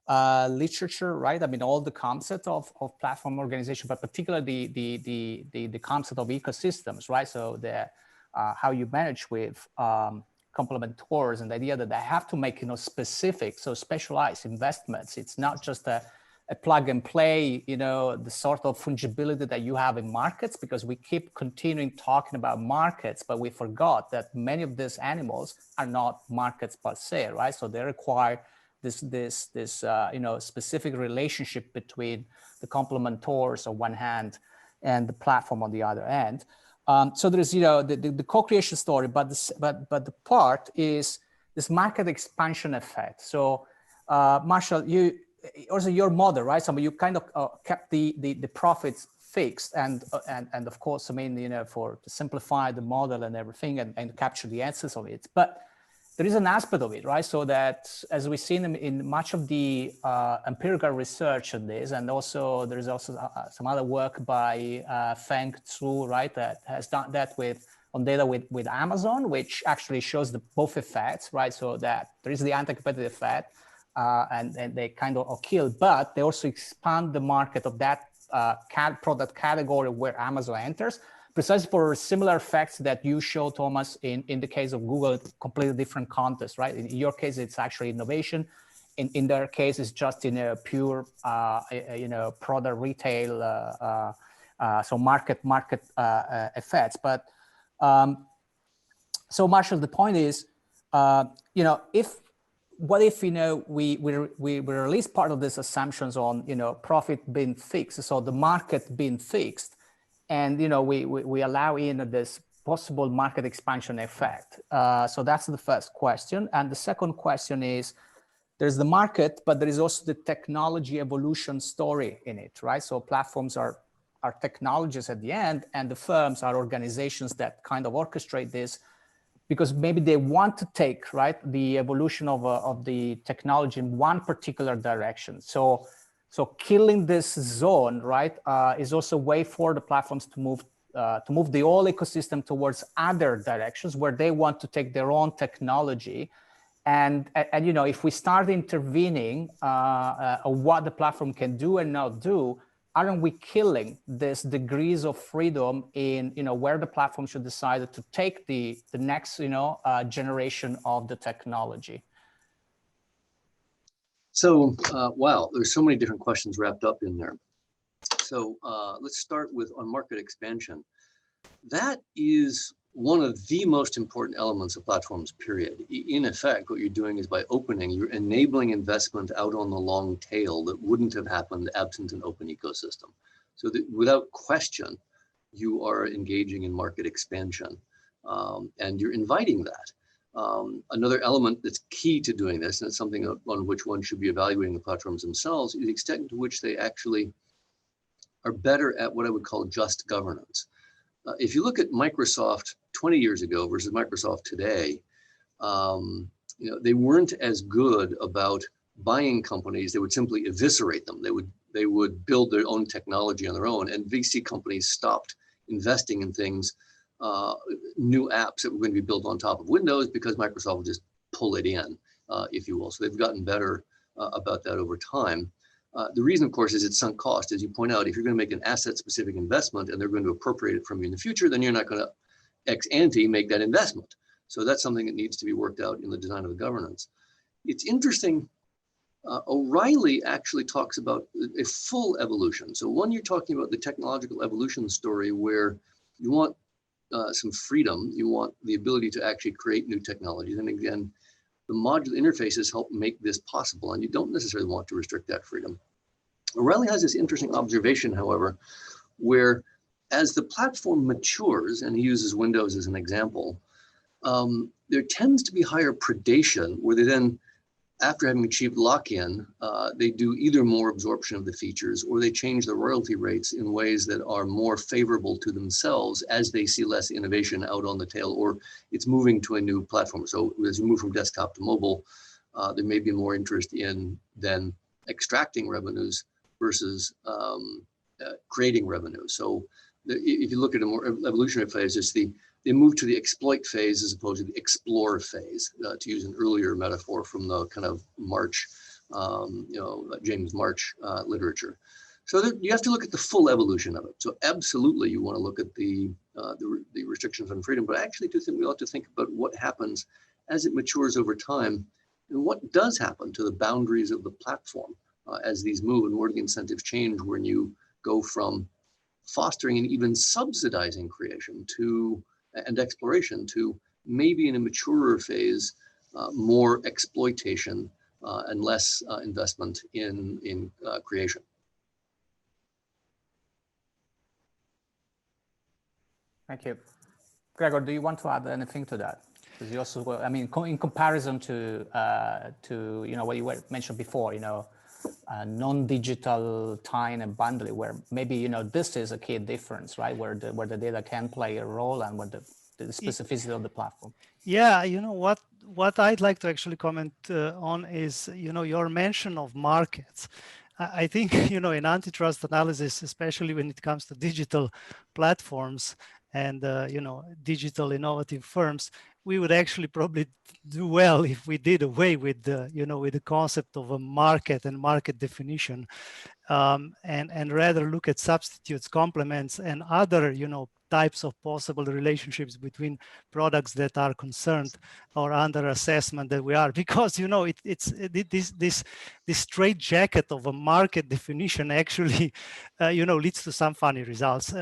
literature, right? I mean, all the concept of platform organization, but particularly the concept of ecosystems, right? So the how you manage with complementors, and the idea that they have to make specific, so specialized investments. It's not just a plug and play, the sort of fungibility that you have in markets, because we keep continuing talking about markets, but we forgot that many of these animals are not markets per se, right? So they require this specific relationship between the complementors on one hand and the platform on the other end. So there's the co-creation story, but the part is this market expansion effect. So Marshall, also your model, right? So you kind of kept the profits fixed, and of course, I mean, to simplify the model and everything, and capture the essence of it. But there is an aspect of it, right? So that, as we've seen in much of the empirical research on this, and also there is also some other work by Feng Zhu, right, that has done that on data with Amazon, which actually shows both effects, right? So that there is the anti-competitive effect, and they kind of kill, but they also expand the market of that product category where Amazon enters, precisely for similar effects that you show, Thomas, in the case of Google, completely different context, right? In your case, it's actually innovation. In their case, it's just in a pure, product retail, so market effects. But so Marshall, the point is, what if we release part of these assumptions on profit being fixed, so the market being fixed, and we allow in this possible market expansion effect. So that's the first question. And the second question is, there's the market, but there is also the technology evolution story in it, right? So platforms are technologies at the end, and the firms are organizations that kind of orchestrate this, because maybe they want to take, right, the evolution of the technology in one particular direction. So killing this zone, right, is also a way for the platforms to move the whole ecosystem towards other directions where they want to take their own technology. And if we start intervening on what the platform can do and not do, aren't we killing this degrees of freedom in where the platform should decide to take the next generation of the technology? So, wow, there's so many different questions wrapped up in there. So let's start with on market expansion. That is one of the most important elements of platforms, period. In effect, what you're doing is by opening, you're enabling investment out on the long tail that wouldn't have happened absent an open ecosystem. So that without question, you are engaging in market expansion, and you're inviting that. Another element that's key to doing this, and it's something on which one should be evaluating the platforms themselves, is the extent to which they actually are better at what I would call just governance. If you look at Microsoft 20 years ago versus Microsoft today, they weren't as good about buying companies. They would simply eviscerate them. They would build their own technology on their own, and VC companies stopped investing in things, new apps that were going to be built on top of Windows, because Microsoft would just pull it in, if you will. So they've gotten better about that over time. The reason, of course, is it's sunk cost. As you point out, if you're going to make an asset-specific investment and they're going to appropriate it from you in the future, then you're not going to ex ante make that investment. So that's something that needs to be worked out in the design of the governance. It's interesting. O'Reilly actually talks about a full evolution. So when you're talking about the technological evolution story, where you want some freedom, you want the ability to actually create new technologies. And again, the modular interfaces help make this possible, and you don't necessarily want to restrict that freedom. O'Reilly has this interesting observation, however, where as the platform matures, and he uses Windows as an example, there tends to be higher predation, where they then, after having achieved lock-in, they do either more absorption of the features, or they change the royalty rates in ways that are more favorable to themselves as they see less innovation out on the tail, or it's moving to a new platform. So as you move from desktop to mobile, there may be more interest in then extracting revenues versus creating revenues. So if you look at a more evolutionary phase, it's they move to the exploit phase as opposed to the explore phase, to use an earlier metaphor from the kind of March, James March literature. So you have to look at the full evolution of it. So absolutely, you want to look at the restrictions on freedom, but I actually do think we ought to think about what happens as it matures over time, and what does happen to the boundaries of the platform as these move, and where the incentives change when you go from fostering and even subsidizing creation and exploration to maybe in a maturer phase, more exploitation and less investment in creation. Thank you. Gregor, do you want to add anything to that? Because you also, I mean, in comparison to what you mentioned before, non-digital tying and bundling, where maybe this is a key difference, right? Where the data can play a role, and where the specificity of the platform. Yeah, what I'd like to actually comment on is your mention of markets. I think in antitrust analysis, especially when it comes to digital platforms and digital innovative firms, we would actually probably do well if we did away with the concept of a market and market definition, and rather look at substitutes, complements, and other types of possible relationships between products that are concerned or under assessment that we are, because it's this straitjacket of a market definition actually leads to some funny results.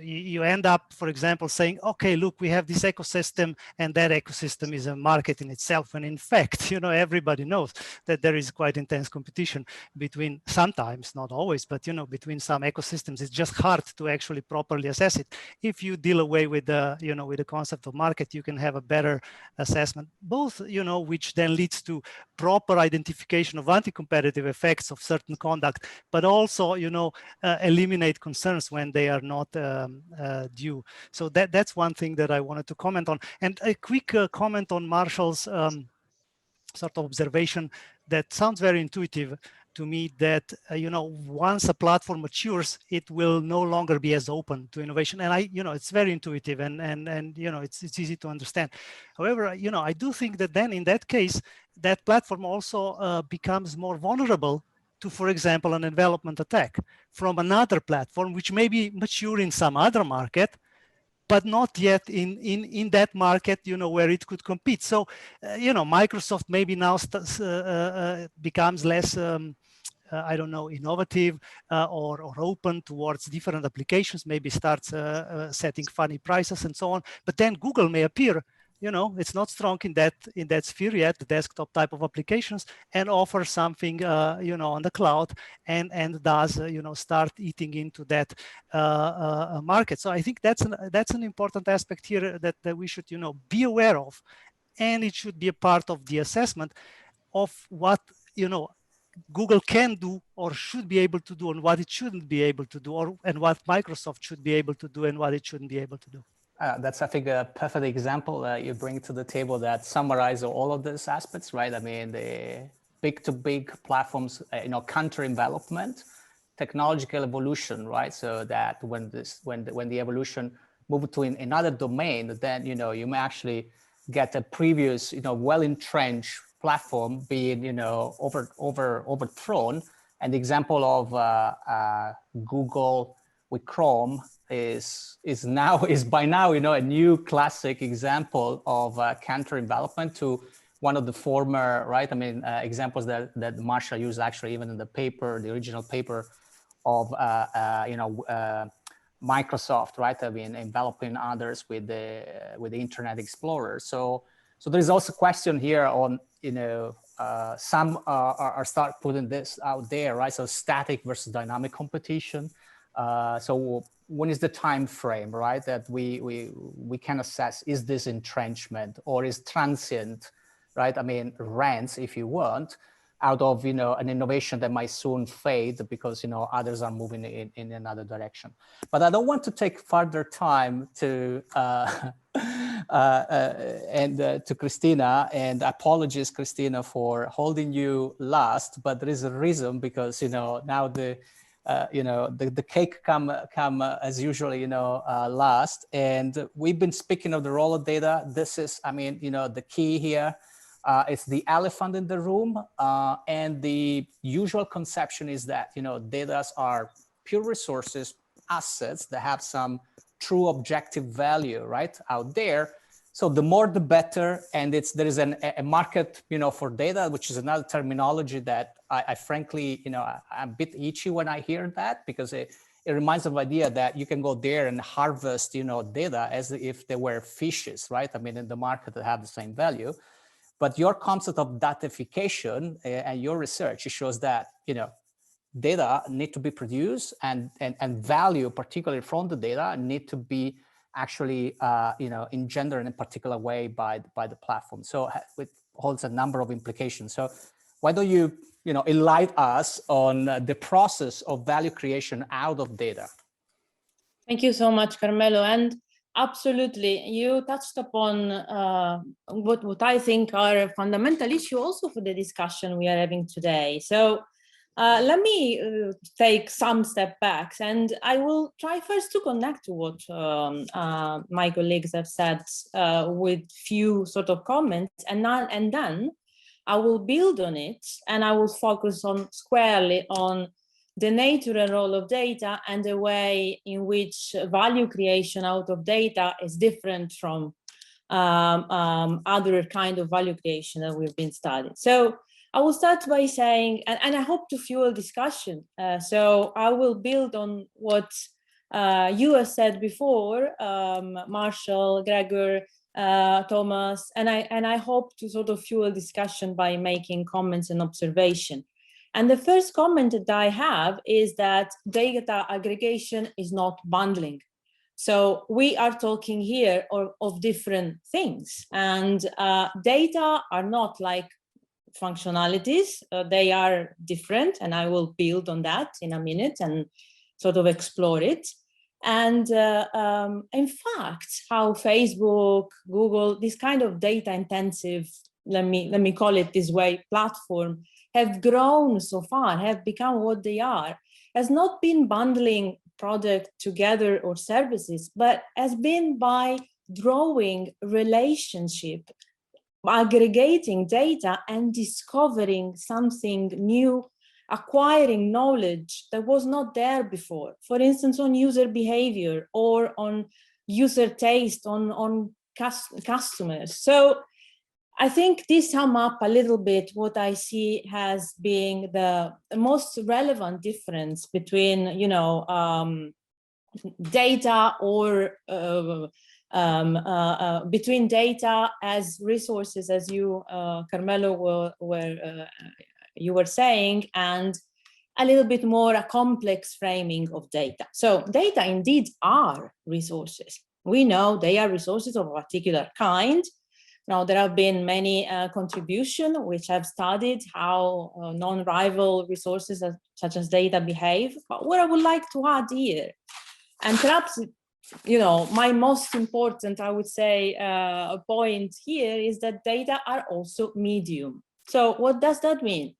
You end up, for example, saying, okay, look, we have this ecosystem, and that ecosystem is a market in itself, and in fact everybody knows that there is quite intense competition between, sometimes, not always, but between some ecosystems. It's just hard to actually properly assess it. If you deal away with the concept of market, you can have a better assessment, both which then leads to proper identification of anti-competitive effects of certain conduct, but also eliminate concerns when they are not due. So that's one thing that I wanted to comment on. And a quick comment on Marshall's sort of observation that sounds very intuitive to me, that once a platform matures, it will no longer be as open to innovation. And it's very intuitive, and it's easy to understand. However, I do think that then in that case, that platform also becomes more vulnerable to, for example, an envelopment attack from another platform, which may be mature in some other market, but not yet in that market, where it could compete. So, Microsoft maybe now becomes less I don't know, innovative or open towards different applications, maybe starts setting funny prices and so on. But then Google may appear, you know, it's not strong in that sphere yet, the desktop type of applications, and offer something, you know, on the cloud, and does, you know, start eating into that market. So I think that's an important aspect here that we should, you know, be aware of, and it should be a part of the assessment of what, you know, Google can do or should be able to do, and what it shouldn't be able to do, and what Microsoft should be able to do and what it shouldn't be able to do. That's, I think, a perfect example you bring to the table that summarizes all of these aspects, right? I mean, the big platforms, you know, counter envelopment, technological evolution, right? So that when the evolution moved to another domain, then, you know, you may actually get a previous, you know, well-entrenched platform being, you know, overthrown. And the example of Google with Chrome is by now, you know, a new classic example of counter envelopment to one of the former, right? I mean, examples that Marshall used actually even in the paper, the original paper of, you know, Microsoft, right? I mean, enveloping others with the Internet Explorer. So there's also a question here on, you know, some are start putting this out there, right? So static versus dynamic competition. So when is the time frame, right, that we can assess, is this entrenchment or is transient, right? I mean, rents, if you want, out of, you know, an innovation that might soon fade because, you know, others are moving in another direction. But I don't want to take further time to to Christina, and apologies, Christina, for holding you last, but there is a reason, because, you know, now you know, the cake come as usually, you know, last. And we've been speaking of the role of data. This is, I mean, you know, the key here. It's the elephant in the room, and the usual conception is that, you know, data are pure resources, assets that have some true objective value, right, out there. So the more the better, and there is a market, you know, for data, which is another terminology that I frankly, you know, I'm a bit itchy when I hear that, because it reminds of the idea that you can go there and harvest, you know, data as if they were fishes, right? I mean, in the market that have the same value. But your concept of datification and your research, it shows that, you know, data need to be produced, and value, particularly from the data, need to be actually, you know, engendered in a particular way by the platform. So it holds a number of implications. So why don't you, you know, enlighten us on the process of value creation out of data? Thank you so much, Carmelo. And absolutely, you touched upon what I think are a fundamental issue also for the discussion we are having today. So let me take some step backs, and I will try first to connect to what my colleagues have said with few sort of comments, and then I will build on it, and I will focus squarely on the nature and role of data and the way in which value creation out of data is different from other kind of value creation that we've been studying. So I will start by saying, and I hope to fuel discussion. So I will build on what you have said before, Marshall, Gregor, Thomas, and I hope to sort of fuel discussion by making comments and observation. And the first comment that I have is that data aggregation is not bundling. So we are talking here of different things, and data are not like functionalities. They are different, and I will build on that in a minute and sort of explore it. And in fact, how Facebook, Google, this kind of data intensive, let me call it this way, platform, have grown so far, have become what they are, has not been bundling products together or services, but has been by drawing relationship, aggregating data and discovering something new, acquiring knowledge that was not there before. For instance, on user behavior or on user taste, on customers. So I think this sums up a little bit what I see as being the most relevant difference between, data or between data as resources, as you, Carmelo, you were saying, and a little bit more a complex framing of data. So data indeed are resources. We know they are resources of a particular kind. Now, there have been many contributions which have studied how non-rival resources such as data behave. But what I would like to add here, and perhaps, my most important, I would say, point here is that data are also medium. So what does that mean?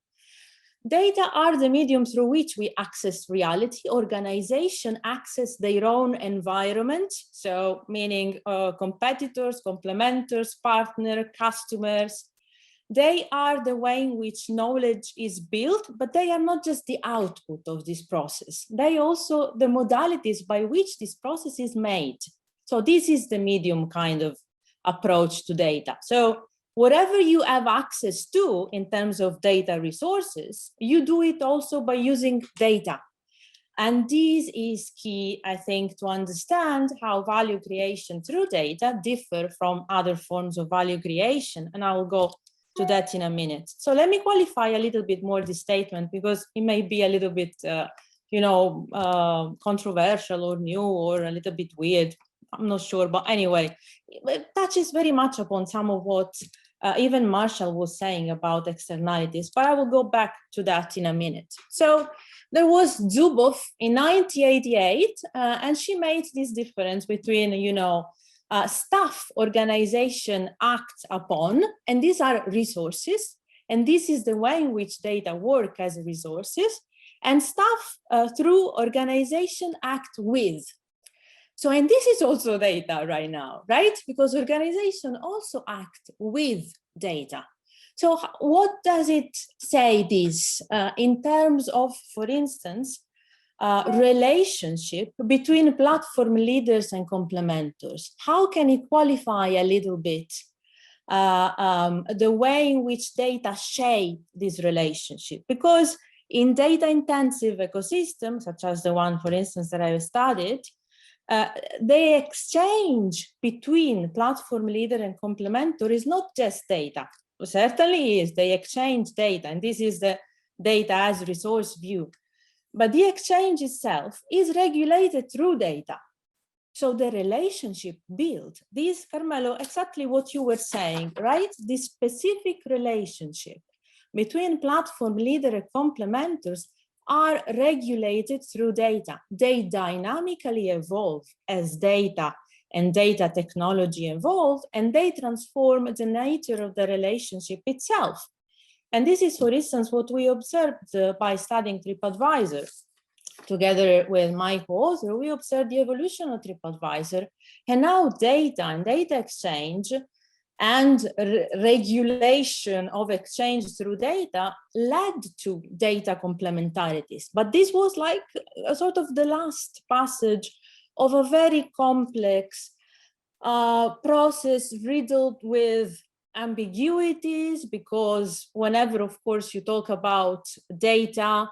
Data are the medium through which we access reality. Organization access their own environment. So meaning competitors, complementers, partner, customers. They are the way in which knowledge is built, but they are not just the output of this process. They also the modalities by which this process is made. So this is the medium kind of approach to data. So whatever you have access to in terms of data resources, you do it also by using data. And this is key, I think, to understand how value creation through data differ from other forms of value creation. And I will go to that in a minute. So let me qualify a little bit more this statement, because it may be a little bit, controversial or new or a little bit weird. I'm not sure, but anyway, it touches very much upon some of what even Marshall was saying about externalities, but I will go back to that in a minute. So there was Zuboff in 1988, and she made this difference between, stuff organization acts upon, and these are resources, and this is the way in which data work as resources, and stuff through organization act with. So, and this is also data right now, right? Because organization also act with data. So what does it say this in terms of, for instance, relationship between platform leaders and complementers? How can it qualify a little bit the way in which data shape this relationship? Because in data-intensive ecosystems, such as the one, for instance, that I've studied, the exchange between platform leader and complementer is not just data. It certainly is, they exchange data, and this is the data as resource view. But the exchange itself is regulated through data. So the relationship built, this, Carmelo, exactly what you were saying, right? This specific relationship between platform leader and complementers are regulated through data. They dynamically evolve as data and data technology evolve, and they transform the nature of the relationship itself. And this is, for instance, what we observed by studying TripAdvisor. Together with my co-author, we observed the evolution of TripAdvisor, and now data and data exchange and regulation of exchange through data led to data complementarities. But this was like a sort of the last passage of a very complex process riddled with ambiguities, because whenever, of course, you talk about data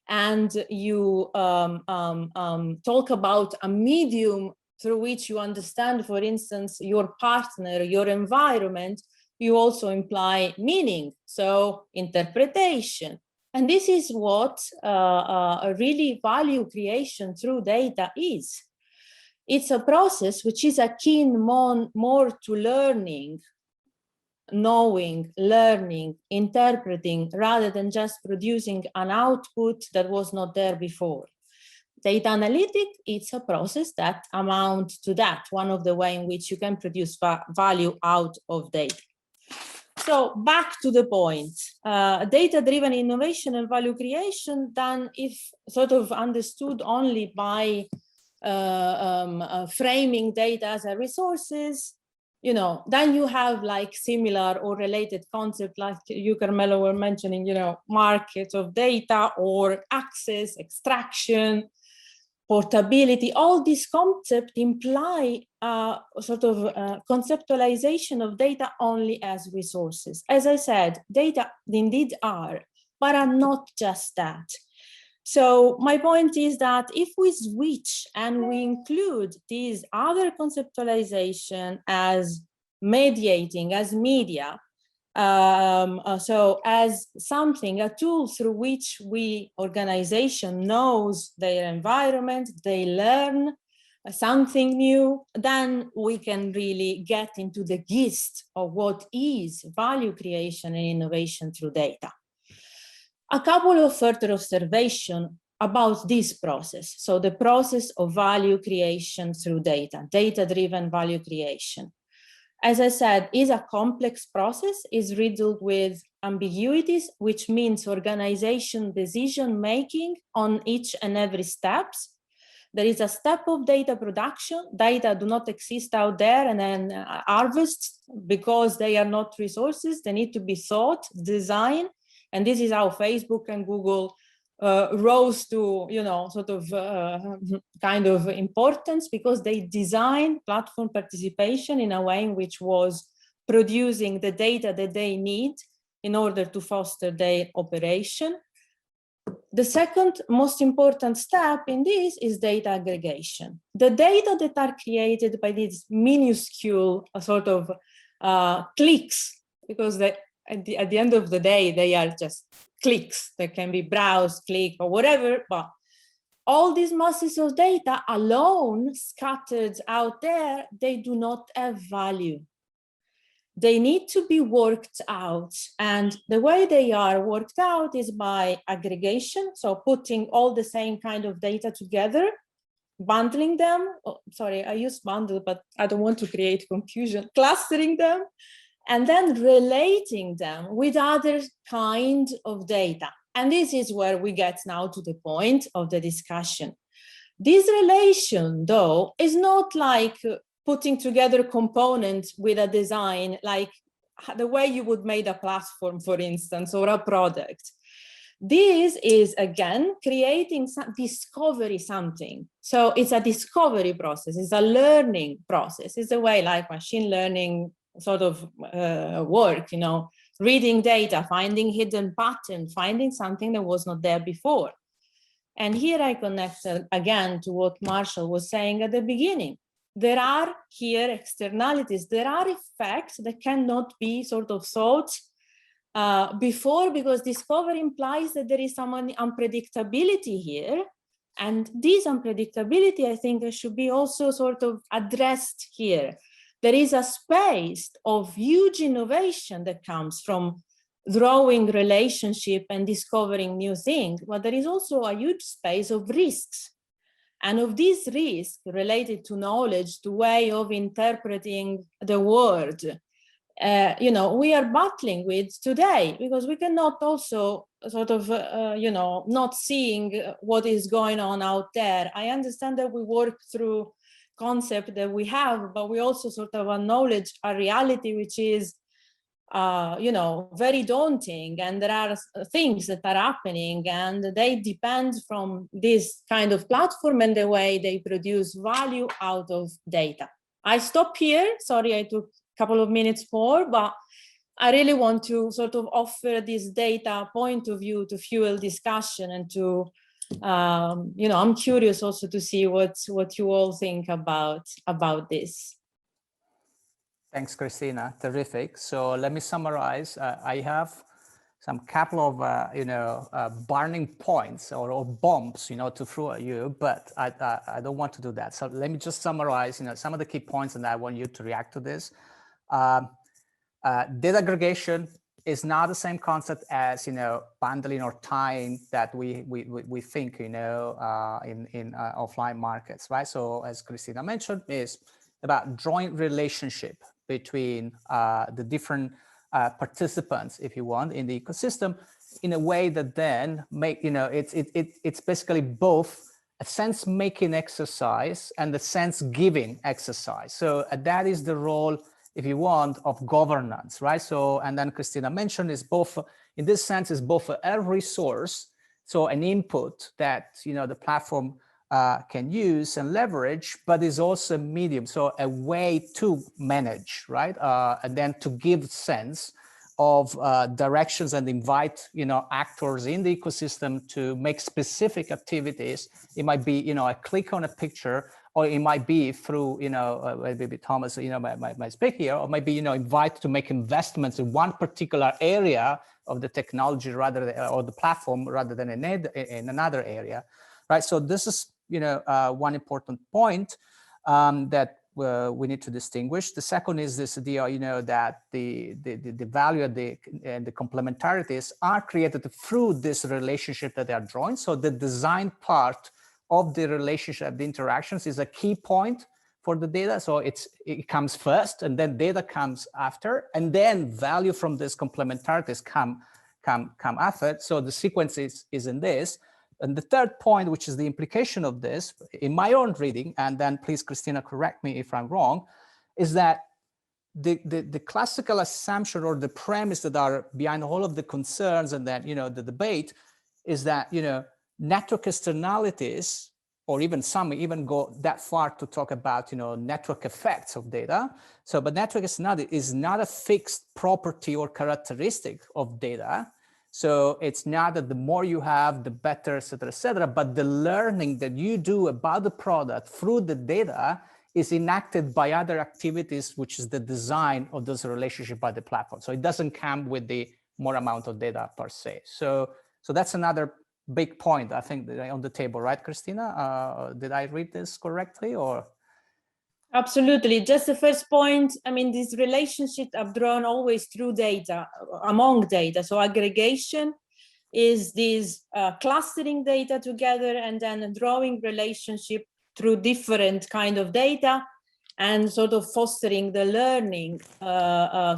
and you talk about a medium through which you understand, for instance, your partner, your environment, you also imply meaning, so interpretation. And this is what a really value creation through data is. It's a process which is akin more to learning, knowing, learning, interpreting, rather than just producing an output that was not there before. Data analytic, it's a process that amounts to that, one of the ways in which you can produce value out of data. So back to the point, data-driven innovation and value creation, then if sort of understood only by framing data as a resources, then you have like similar or related concepts like you, Carmelo, were mentioning, market of data or access, extraction. portability, all these concepts imply a sort of conceptualization of data only as resources. As I said, data indeed are, but are not just that. So my point is that if we switch and we include these other conceptualization as mediating, as media, so as something, a tool through which organization knows their environment, they learn something new, then we can really get into the gist of what is value creation and innovation through data. A couple of further observations about this process. So the process of value creation through data, data-driven value creation. As I said, is a complex process, is riddled with ambiguities, which means organization decision-making on each and every steps. There is a step of data production. Data do not exist out there and then harvest because they are not resources. They need to be thought, designed. And this is how Facebook and Google rose to, sort of kind of importance, because they designed platform participation in a way in which was producing the data that they need in order to foster their operation. The second most important step in this is data aggregation. The data that are created by these minuscule sort of clicks, because at the end of the day, they are just clicks that can be browsed, click, or whatever, but all these masses of data alone scattered out there, they do not have value. They need to be worked out. And the way they are worked out is by aggregation. So putting all the same kind of data together, bundling them. Oh, sorry, I use bundle, but I don't want to create confusion. Clustering them, and then relating them with other kind of data. And this is where we get now to the point of the discussion. This relation, though, is not like putting together components with a design, like the way you would make a platform, for instance, or a product. This is, again, creating discovery something. So it's a discovery process, it's a learning process. It's a way like machine learning sort of work, reading data, finding hidden pattern, finding something that was not there before. And here I connect again to what Marshall was saying at the beginning. There are here externalities, there are effects that cannot be sort of thought before, because discovery implies that there is some unpredictability here. And this unpredictability, I think, should be also sort of addressed here. There is a space of huge innovation that comes from drawing relationship and discovering new things, but there is also a huge space of risks. And of these risks related to knowledge, to way of interpreting the world, we are battling with today, because we cannot also sort of, not seeing what is going on out there. I understand that we work through concept that we have, but we also sort of acknowledge a reality which is, very daunting, and there are things that are happening, and they depend from this kind of platform and the way they produce value out of data. I stop here. Sorry, I took a couple of minutes more, but I really want to sort of offer this data point of view to fuel discussion and to I'm curious also to see what you all think about this. Thanks, Christina. Terrific. So let me summarize. I have some couple of burning points or bombs, to throw at you, but I don't want to do that. So let me just summarize, some of the key points, and I want you to react to this. Data aggregation is not the same concept as bundling or tying that we think in offline markets, right? So as Christina mentioned, is about drawing relationship between the different participants, if you want, in the ecosystem, in a way that then make it's basically both a sense-making exercise and a sense-giving exercise. So that is the role, if you want, of governance, right? So, and then Christina mentioned is both, in this sense, is both a resource, so an input that, the platform can use and leverage, but is also a medium, so a way to manage, right? And then to give sense of directions and invite, actors in the ecosystem to make specific activities. It might be, a click on a picture, or it might be through, maybe Thomas, might speak here, or maybe, invite to make investments in one particular area of the technology rather than, or the platform rather than in another area, right? So this is, one important point that we need to distinguish. The second is this idea, that the value and the complementarities are created through this relationship that they are drawing. So the design part of the relationship, the interactions, is a key point for the data. So it comes first, and then data comes after, and then value from this complementarities come after. So the sequence is in this. And the third point, which is the implication of this, in my own reading, and then please, Christina, correct me if I'm wrong, is that the classical assumption or the premise that are behind all of the concerns and that, the debate is that, network externalities, or even some even go that far to talk about, network effects of data. So, but network externality is not a fixed property or characteristic of data. So it's not that the more you have, the better, et cetera, but the learning that you do about the product through the data is enacted by other activities, which is the design of those relationships by the platform. So it doesn't come with the more amount of data per se. So that's another big point, I think, on the table, right, Christina? Did I read this correctly, or? Absolutely. Just the first point, I mean, these relationships are drawn always through data, among data. So aggregation is this clustering data together and then drawing relationship through different kind of data and sort of fostering the learning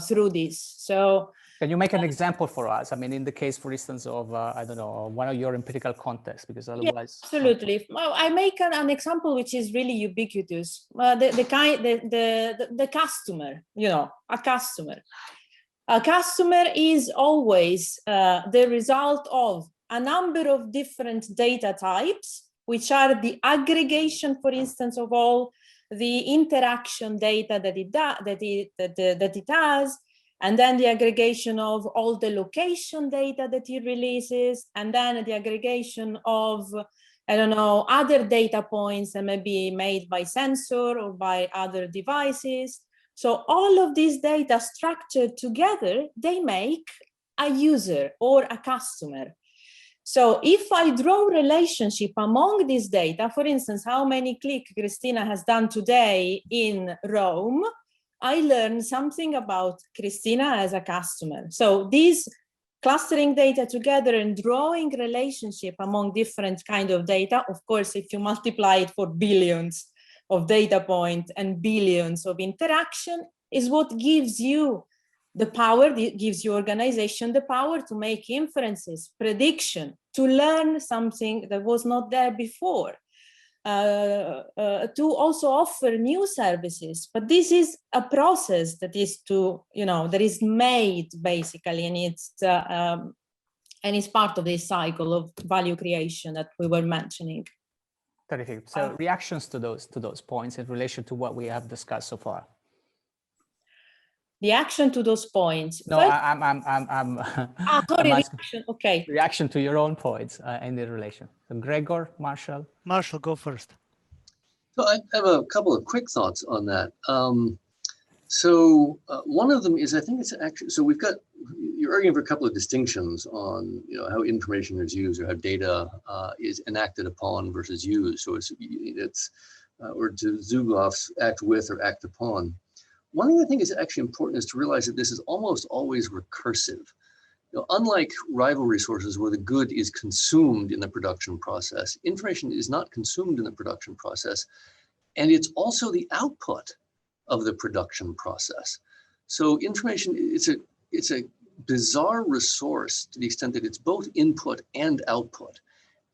through this. So can you make an example for us? I mean, in the case, for instance, of, I don't know, one of your empirical contexts, because otherwise. Yeah, absolutely. Well, I make an example which is really ubiquitous. The customer, a customer. A customer is always the result of a number of different data types, which are the aggregation, for instance, of all the interaction data that it has, and then the aggregation of all the location data that it releases, and then the aggregation of, I don't know, other data points that may be made by sensor or by other devices. So all of these data structured together, they make a user or a customer. So if I draw relationship among these data, for instance, how many clicks Christina has done today in Rome, I learned something about Christina as a customer. So these clustering data together and drawing relationship among different kind of data, of course, if you multiply it for billions of data points and billions of interaction, is what gives you the power, gives your organization the power to make inferences, prediction, to learn something that was not there before. To also offer new services, but this is a process that is that is made basically, and it's part of this cycle of value creation that we were mentioning. Terrific. So reactions to those points in relation to what we have discussed so far. The action to those points. No, first, sorry, reaction. Okay. Reaction to your own points in the relation. So Gregor, Marshall. Marshall, go first. So I have a couple of quick thoughts on that. One of them is, I think it's actually, so you're arguing for a couple of distinctions on how information is used or how data is enacted upon versus used. So it's or to Zuboff's act with or act upon. One thing I think is actually important is to realize that this is almost always recursive. Unlike rival resources where the good is consumed in the production process, information is not consumed in the production process, and it's also the output of the production process. So information, it's a bizarre resource to the extent that it's both input and output.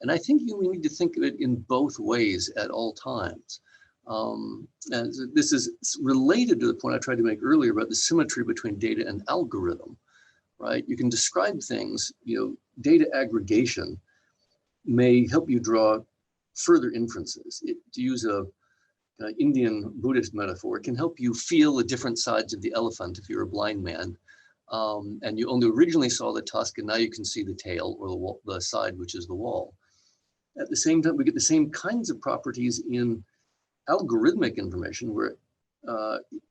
And I think we need to think of it in both ways at all times. And this is related to the point I tried to make earlier about the symmetry between data and algorithm, right? You can describe things, data aggregation may help you draw further inferences. To use a Indian Buddhist metaphor, it can help you feel the different sides of the elephant if you're a blind man. And you only originally saw the tusk, and now you can see the tail or the side, which is the wall. At the same time, we get the same kinds of properties in algorithmic information, where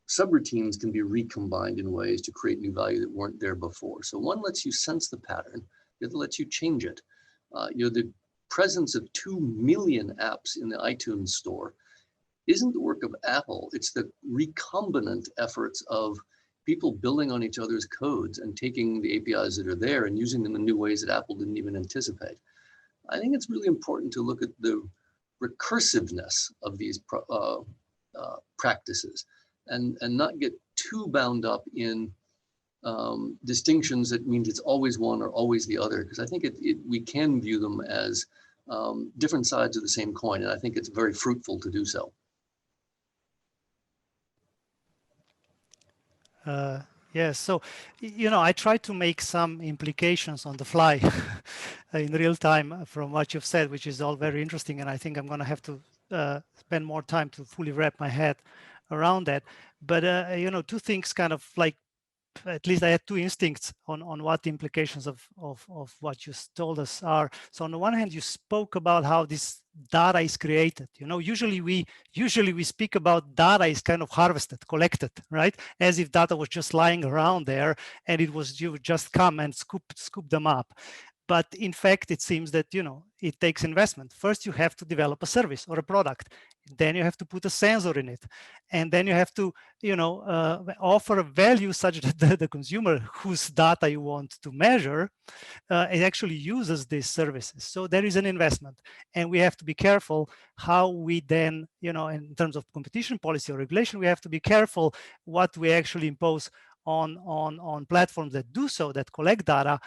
subroutines can be recombined in ways to create new value that weren't there before. So one lets you sense the pattern, the other lets you change it. The presence of 2 million apps in the iTunes store isn't the work of Apple. It's the recombinant efforts of people building on each other's codes and taking the APIs that are there and using them in new ways that Apple didn't even anticipate. I think it's really important to look at the recursiveness of these practices and not get too bound up in distinctions that means it's always one or always the other, because I think we can view them as different sides of the same coin, and I think it's very fruitful to do so. Yes, so, I try to make some implications on the fly in real time from what you've said, which is all very interesting. And I think I'm going to have to spend more time to fully wrap my head around that. But, two things kind of like, at least I had two instincts on what the implications of what you told us are. So on the one hand, you spoke about how this data is created. Usually we speak about data is kind of harvested, collected, right? As if data was just lying around there and you would just come and scoop them up. But in fact, it seems that, it takes investment. First, you have to develop a service or a product. Then you have to put a sensor in it. And then you have to, offer a value such that the consumer whose data you want to measure, it actually uses these services. So there is an investment. And we have to be careful how we then, in terms of competition policy or regulation, we have to be careful what we actually impose on platforms that do so, that collect data,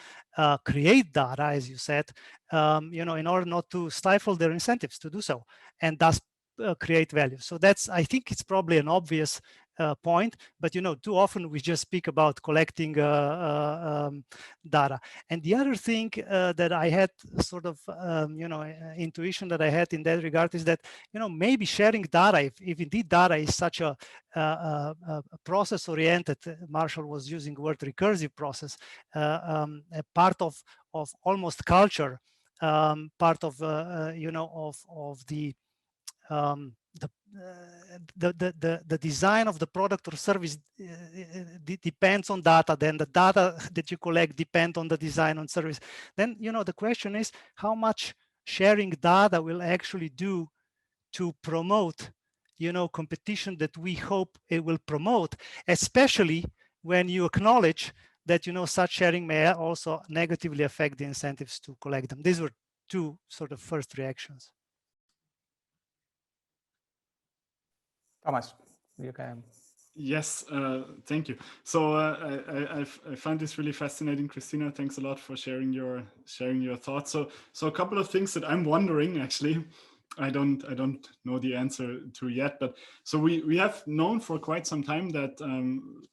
create data, as you said, in order not to stifle their incentives to do so, and thus create value. So I think it's probably an obvious point, but too often we just speak about collecting data. And the other thing that I had sort of intuition that I had in that regard is that maybe sharing data, if indeed data is such a process oriented, Marshall was using the word recursive process, a part of almost culture, part of the design of the product or service depends on data, then the data that you collect depend on the design on service. Then, the question is how much sharing data will actually do to promote, competition that we hope it will promote, especially when you acknowledge that, such sharing may also negatively affect the incentives to collect them. These were two sort of first reactions. Thomas, you can. Yes, thank you. So I find this really fascinating, Christina. Thanks a lot for sharing your thoughts. So a couple of things that I'm wondering, actually, I don't know the answer to yet, but so we have known for quite some time that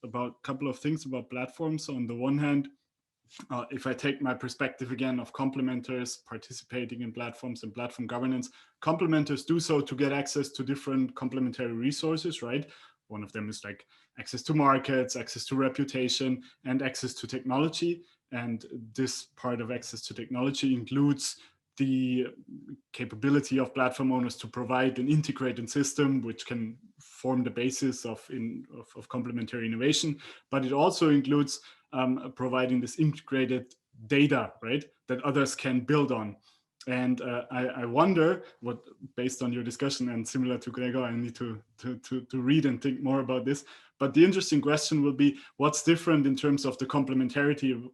about a couple of things about platforms. So on the one hand, if I take my perspective again of complementers participating in platforms and platform governance, complementers do so to get access to different complementary resources, right? One of them is like access to markets, access to reputation, and access to technology. And this part of access to technology includes the capability of platform owners to provide an integrated system which can form the basis of complementary innovation. But it also includes providing this integrated data, right, that others can build on. And I wonder what, based on your discussion and similar to Gregor, I need to read and think more about this. But the interesting question will be, what's different in terms of the complementarity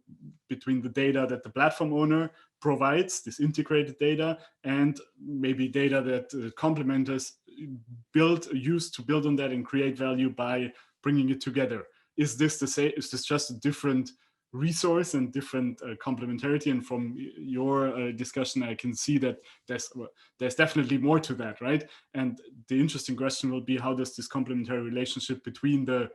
between the data that the platform owner provides, this integrated data, and maybe data that complementers use to build on that and create value by bringing it together. Is this just a different resource and different complementarity? And from your discussion, I can see that there's definitely more to that, right? And the interesting question will be, how does this complementary relationship between the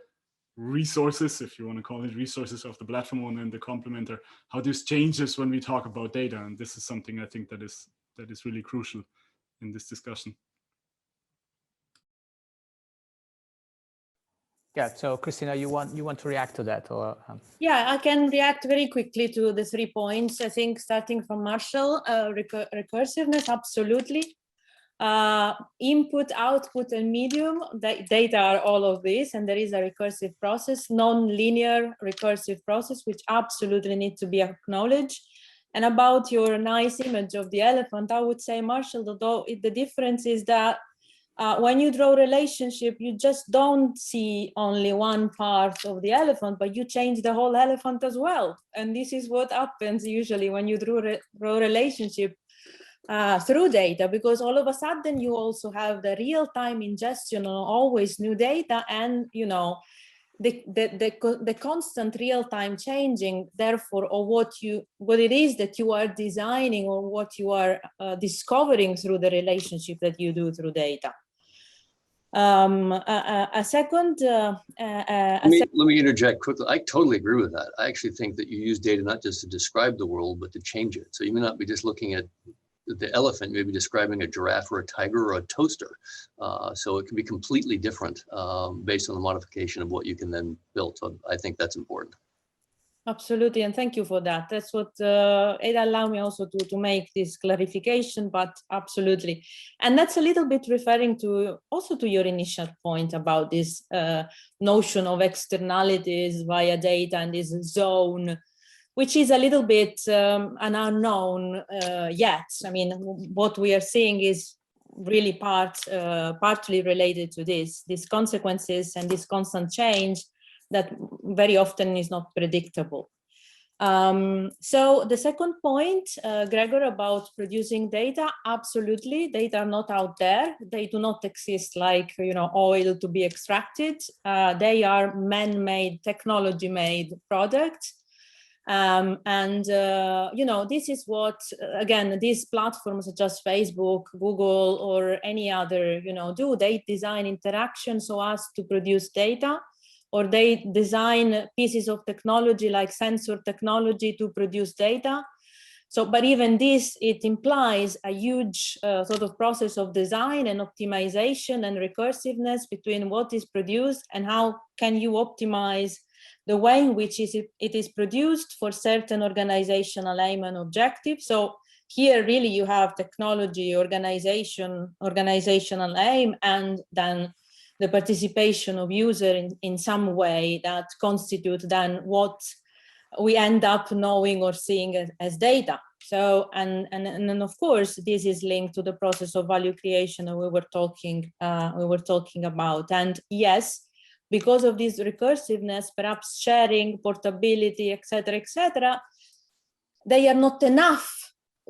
resources, if you want to call it resources, of the platform owner and the complementer, how this changes when we talk about data? And this is something I think that is really crucial in this discussion. Yeah, so Christina, you want to react to that, or? Yeah, I can react very quickly to the 3 points. I think starting from Marshall, recursiveness, absolutely. Input, output, and medium, data are all of this, and there is a recursive process, non-linear recursive process, which absolutely needs to be acknowledged. And about your nice image of the elephant, I would say, Marshall, the difference is that when you draw relationship, you just don't see only one part of the elephant, but you change the whole elephant as well. And this is what happens usually when you draw relationship through data, because all of a sudden you also have the real-time ingestion of always new data, and the constant real-time changing, therefore, of what it is that you are designing or what you are discovering through the relationship that you do through data. Let me interject quickly. I totally agree with that. I actually think that you use data not just to describe the world, but to change it. So you may not be just looking at the elephant, maybe describing a giraffe or a tiger or a toaster. So it can be completely different based on the modification of what you can then build. So I think that's important. Absolutely, and thank you for that. That's what it allowed me also to make this clarification, but absolutely. And that's a little bit referring to also to your initial point about this notion of externalities via data and this zone, which is a little bit an unknown yet. I mean, what we are seeing is really partly related to these consequences and this constant change that very often is not predictable. So the second point, Gregor, about producing data, absolutely, data are not out there. They do not exist like, oil to be extracted. They are man-made, technology-made products. This is what, again, these platforms such as Facebook, Google, or any other, do. They design interaction so as to produce data, or they design pieces of technology like sensor technology to produce data. So, but even this, it implies a huge sort of process of design and optimization and recursiveness between what is produced and how can you optimize the way in which it is produced for certain organizational aim and objective. So here really you have technology, organizational aim, and then the participation of user in some way that constitute then what we end up knowing or seeing as data. So, and of course, this is linked to the process of value creation that we were talking about. And yes, because of this recursiveness, perhaps sharing, portability, etc., they are not enough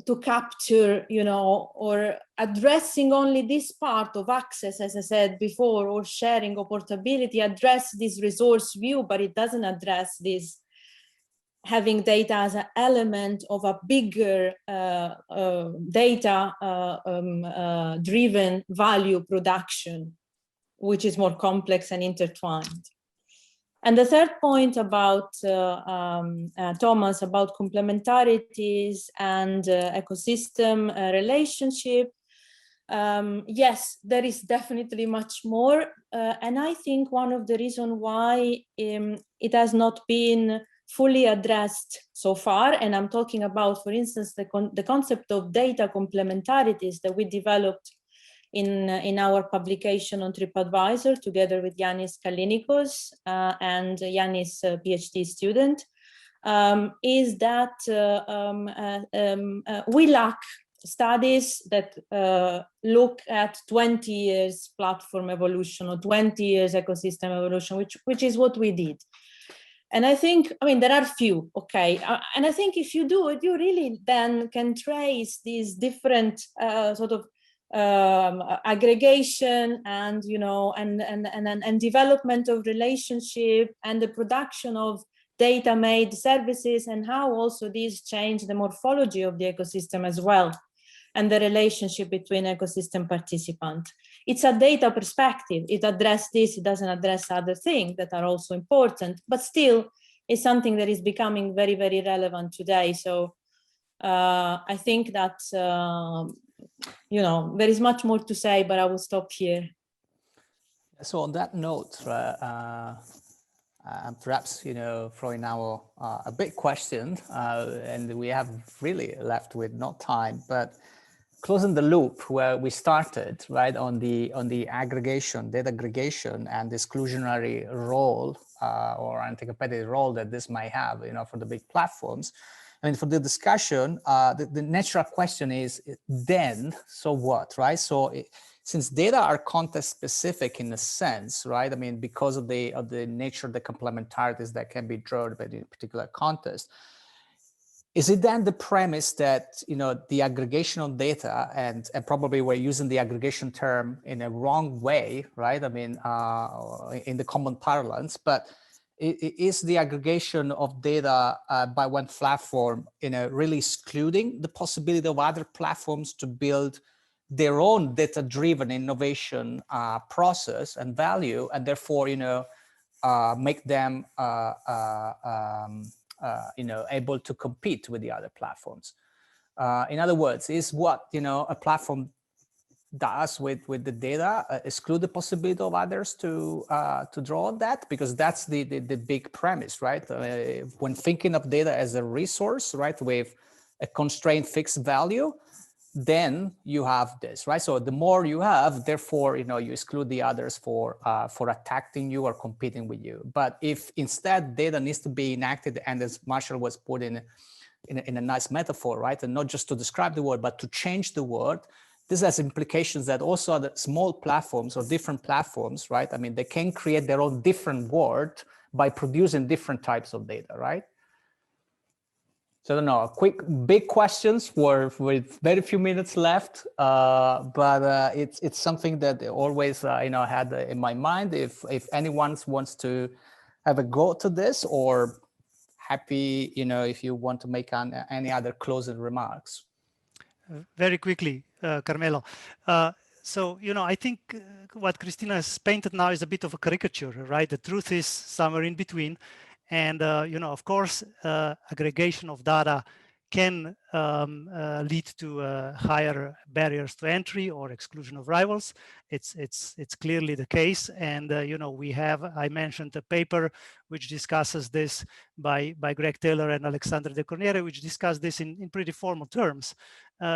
to capture, or addressing only this part of access, as I said before, or sharing or portability, address this resource view, but it doesn't address this having data as an element of a bigger data driven value production, which is more complex and intertwined. And the third point about Thomas, about complementarities and ecosystem relationship, yes, there is definitely much more. And I think one of the reasons why it has not been fully addressed so far, and I'm talking about, for instance, the concept of data complementarities that we developed in our publication on TripAdvisor together with Yanis Kalinikos and Yanis, PhD student, is that we lack studies that look at 20 years platform evolution or 20 years ecosystem evolution, which is what we did. And I think, there are few, okay. And I think if you do it, you really then can trace these different sort of aggregation and and development of relationship and the production of data made services, and how also these change the morphology of the ecosystem as well, and the relationship between ecosystem participant. It's a data perspective. It addresses this, it doesn't address other things that are also important, but still it's something that is becoming very, very relevant today. So I think that there is much more to say, but I will stop here. So on that note, perhaps, throwing now a big question, and we have really left with no time, but closing the loop where we started, right, on the aggregation, data aggregation, and the exclusionary role or anti-competitive role that this might have, for the big platforms. I mean, for the discussion, the natural question is, then, so what, right? So since data are context specific in a sense, right? I mean, because of the nature of the complementarities that can be drawn by the particular context, is it then the premise that, the aggregation of data, and probably we're using the aggregation term in a wrong way, right? I mean, in the common parlance, but is the aggregation of data by one platform, really excluding the possibility of other platforms to build their own data-driven innovation process and value, and therefore, make them able to compete with the other platforms. In other words, is what a platform does with the data exclude the possibility of others to draw on that? Because that's the big premise, right? When thinking of data as a resource, right, with a constrained fixed value, then you have this, right? So the more you have, therefore, you exclude the others for attacking you or competing with you. But if instead data needs to be enacted, and as Marshall was put in a nice metaphor, right? And not just to describe the word, but to change the word, this has implications that also the small platforms or different platforms, right? I mean, they can create their own different word by producing different types of data, right? So I don't know, big questions with very few minutes left, but it's something that always had in my mind. If anyone wants to have a go to this, or happy, if you want to make any other closing remarks. Very quickly, Carmelo. So, I think what Christina has painted now is a bit of a caricature, right? The truth is somewhere in between. And, of course, aggregation of data can lead to higher barriers to entry or exclusion of rivals. It's clearly the case. And, I mentioned a paper which discusses this by Greg Taylor and Alexandre de Corniere, which discuss this in pretty formal terms.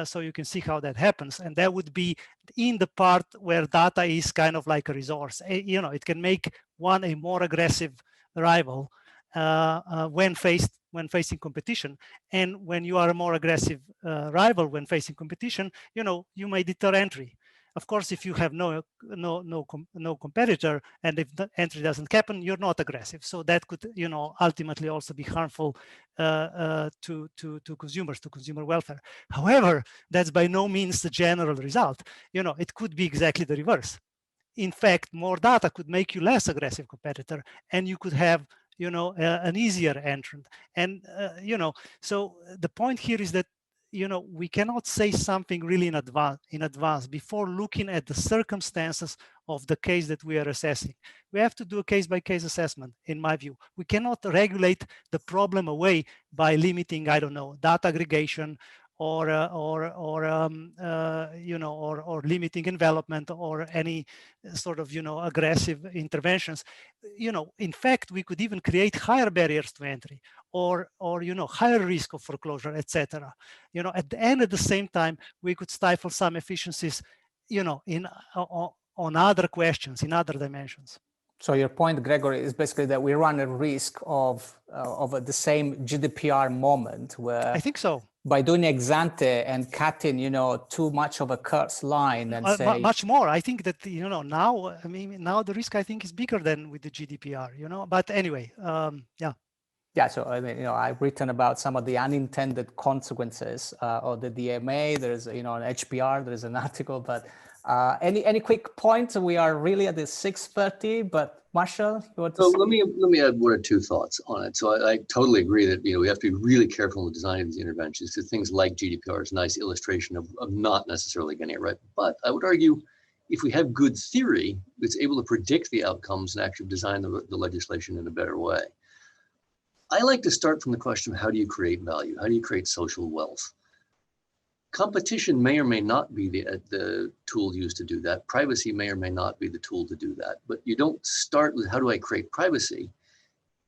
So you can see how that happens. And that would be in the part where data is kind of like a resource. It can make one a more aggressive rival when facing competition. And when you are a more aggressive rival when facing competition, you may deter entry. Of course, if you have no competitor, and if the entry doesn't happen, you're not aggressive. So that could, ultimately also be harmful to consumers, to consumer welfare. However, that's by no means the general result. It could be exactly the reverse. In fact, more data could make you less aggressive competitor, and you could have an easier entrant. And, so the point here is that, we cannot say something really in advance before looking at the circumstances of the case that we are assessing. We have to do a case-by-case assessment, in my view. We cannot regulate the problem away by limiting, I don't know, data aggregation, or limiting envelopment, or any sort of aggressive interventions. In fact, we could even create higher barriers to entry, or higher risk of foreclosure, etc. At the end, at the same time, we could stifle some efficiencies, on other questions, in other dimensions. So your point, Gregory, is basically that we run a risk of the same GDPR moment, where I think so. By doing ex ante and cutting, too much of a curse line, and say much more. I think that now, now the risk, I think, is bigger than with the GDPR. But anyway, yeah. Yeah, so I've written about some of the unintended consequences of the DMA. There's an HPR. There's an article, but any quick points? We are really at the 6:30, but Marshall, you want to? So let me add one or two thoughts on it. So I totally agree that we have to be really careful in designing these interventions, because things like GDPR is a nice illustration of not necessarily getting it right. But I would argue, if we have good theory, it's able to predict the outcomes and actually design the legislation in a better way. I like to start from the question of how do you create value? How do you create social wealth? Competition may or may not be the tool used to do that. Privacy may or may not be the tool to do that. But you don't start with how do I create privacy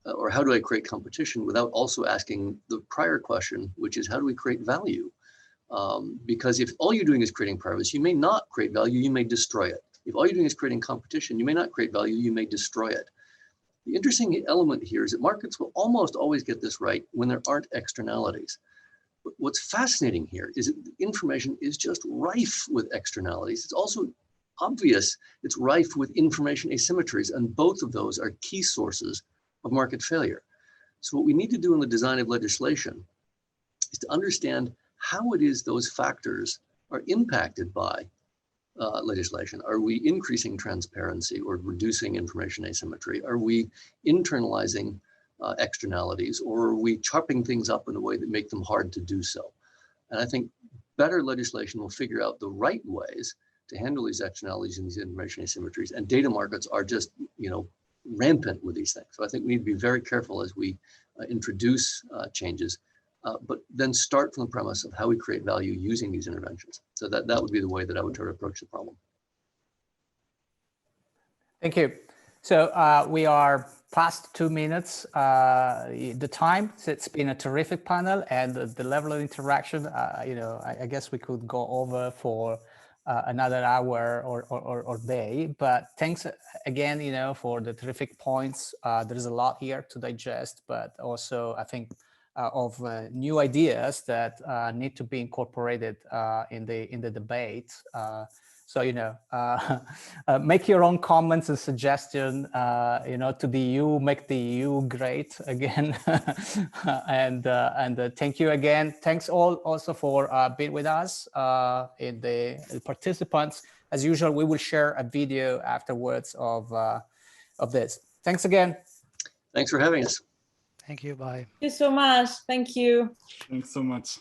or how do I create competition without also asking the prior question, which is how do we create value? Because if all you're doing is creating privacy, you may not create value, you may destroy it. If all you're doing is creating competition, you may not create value, you may destroy it. The interesting element here is that markets will almost always get this right when there aren't externalities. But what's fascinating here is that information is just rife with externalities. It's also obvious it's rife with information asymmetries, and both of those are key sources of market failure. So what we need to do in the design of legislation is to understand how it is those factors are impacted by legislation. Are we increasing transparency or reducing information asymmetry? Are we internalizing externalities, or are we chopping things up in a way that make them hard to do so? And I think better legislation will figure out the right ways to handle these externalities and these information asymmetries, and data markets are just, rampant with these things. So I think we need to be very careful as we introduce changes, but then start from the premise of how we create value using these interventions. So that would be the way that I would try to approach the problem. Thank you. So we are past 2 minutes, the time. So it's been a terrific panel, and the level of interaction, I guess we could go over for another hour or day, but thanks again, for the terrific points. There's a lot here to digest, but also I think of new ideas that need to be incorporated in the debate. So, make your own comments and suggestions, to the EU, make the EU great again. and thank you again. Thanks all also for being with us, in the participants. As usual, we will share a video afterwards of this. Thanks again. Thanks for having us. Thank you. Bye. Thank you so much. Thank you. Thanks so much.